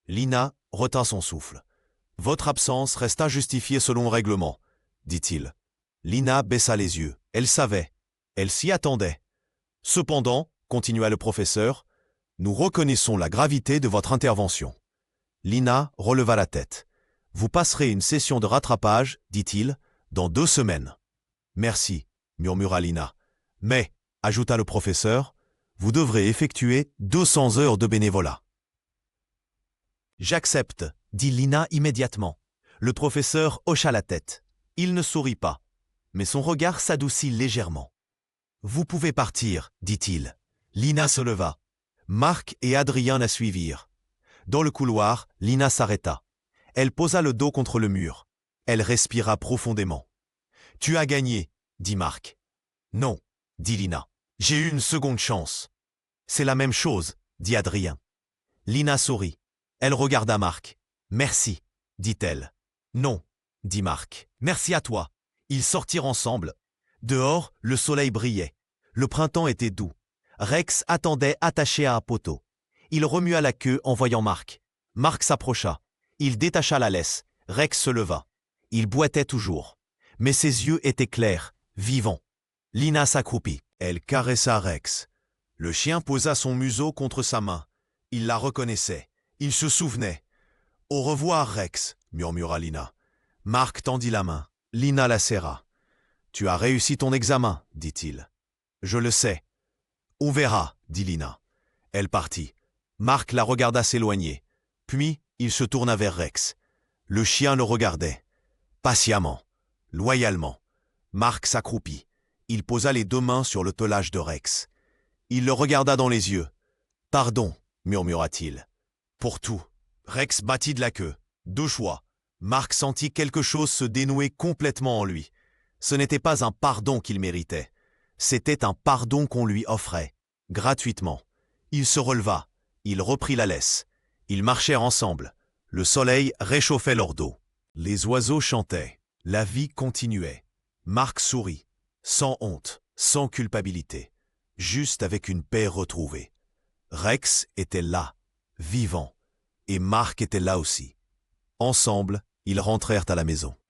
Lina retint son souffle. « Votre absence reste injustifiée selon le règlement, dit-il. » Lina baissa les yeux. Elle savait. Elle s'y attendait. « Cependant, continua le professeur, nous reconnaissons la gravité de votre intervention. » Lina releva la tête. « Vous passerez une session de rattrapage, dit-il, dans 2 semaines. »« Merci, » murmura Lina. « Mais, ajouta le professeur, vous devrez effectuer 200 heures de bénévolat. »« J'accepte, » dit Lina immédiatement. Le professeur hocha la tête. Il ne sourit pas, mais son regard s'adoucit légèrement. « Vous pouvez partir, dit-il. » Lina se leva. Marc et Adrien la suivirent. Dans le couloir, Lina s'arrêta. Elle posa le dos contre le mur. Elle respira profondément. « Tu as gagné, » dit Marc. « Non, » dit Lina. « J'ai eu une seconde chance. »« C'est la même chose, » dit Adrien. Lina sourit. Elle regarda Marc. « Merci, » dit-elle. « Non, » dit Marc. « Merci à toi. » Ils sortirent ensemble. Dehors, le soleil brillait. Le printemps était doux. Rex attendait attaché à un poteau. Il remua la queue en voyant Marc. Marc s'approcha. Il détacha la laisse. Rex se leva. Il boitait toujours. Mais ses yeux étaient clairs, vivants. Lina s'accroupit. Elle caressa Rex. Le chien posa son museau contre sa main. Il la reconnaissait. Il se souvenait. « Au revoir, Rex » murmura Lina. Marc tendit la main. Lina la serra. « Tu as réussi ton examen, dit-il. »« Je le sais. »« On verra, dit Lina. Elle partit. Marc la regarda s'éloigner. Puis, il se tourna vers Rex. Le chien le regardait. Patiemment, loyalement. Marc s'accroupit. Il posa les 2 mains sur le pelage de Rex. Il le regarda dans les yeux. « Pardon, » murmura-t-il. « Pour tout. » Rex battit de la queue. 2 choix. Marc sentit quelque chose se dénouer complètement en lui. Ce n'était pas un pardon qu'il méritait. C'était un pardon qu'on lui offrait, gratuitement. Il se releva. Il reprit la laisse. Ils marchèrent ensemble. Le soleil réchauffait leur dos. Les oiseaux chantaient. La vie continuait. Marc sourit, sans honte, sans culpabilité, juste avec une paix retrouvée. Rex était là, vivant, et Marc était là aussi. Ensemble, ils rentrèrent à la maison.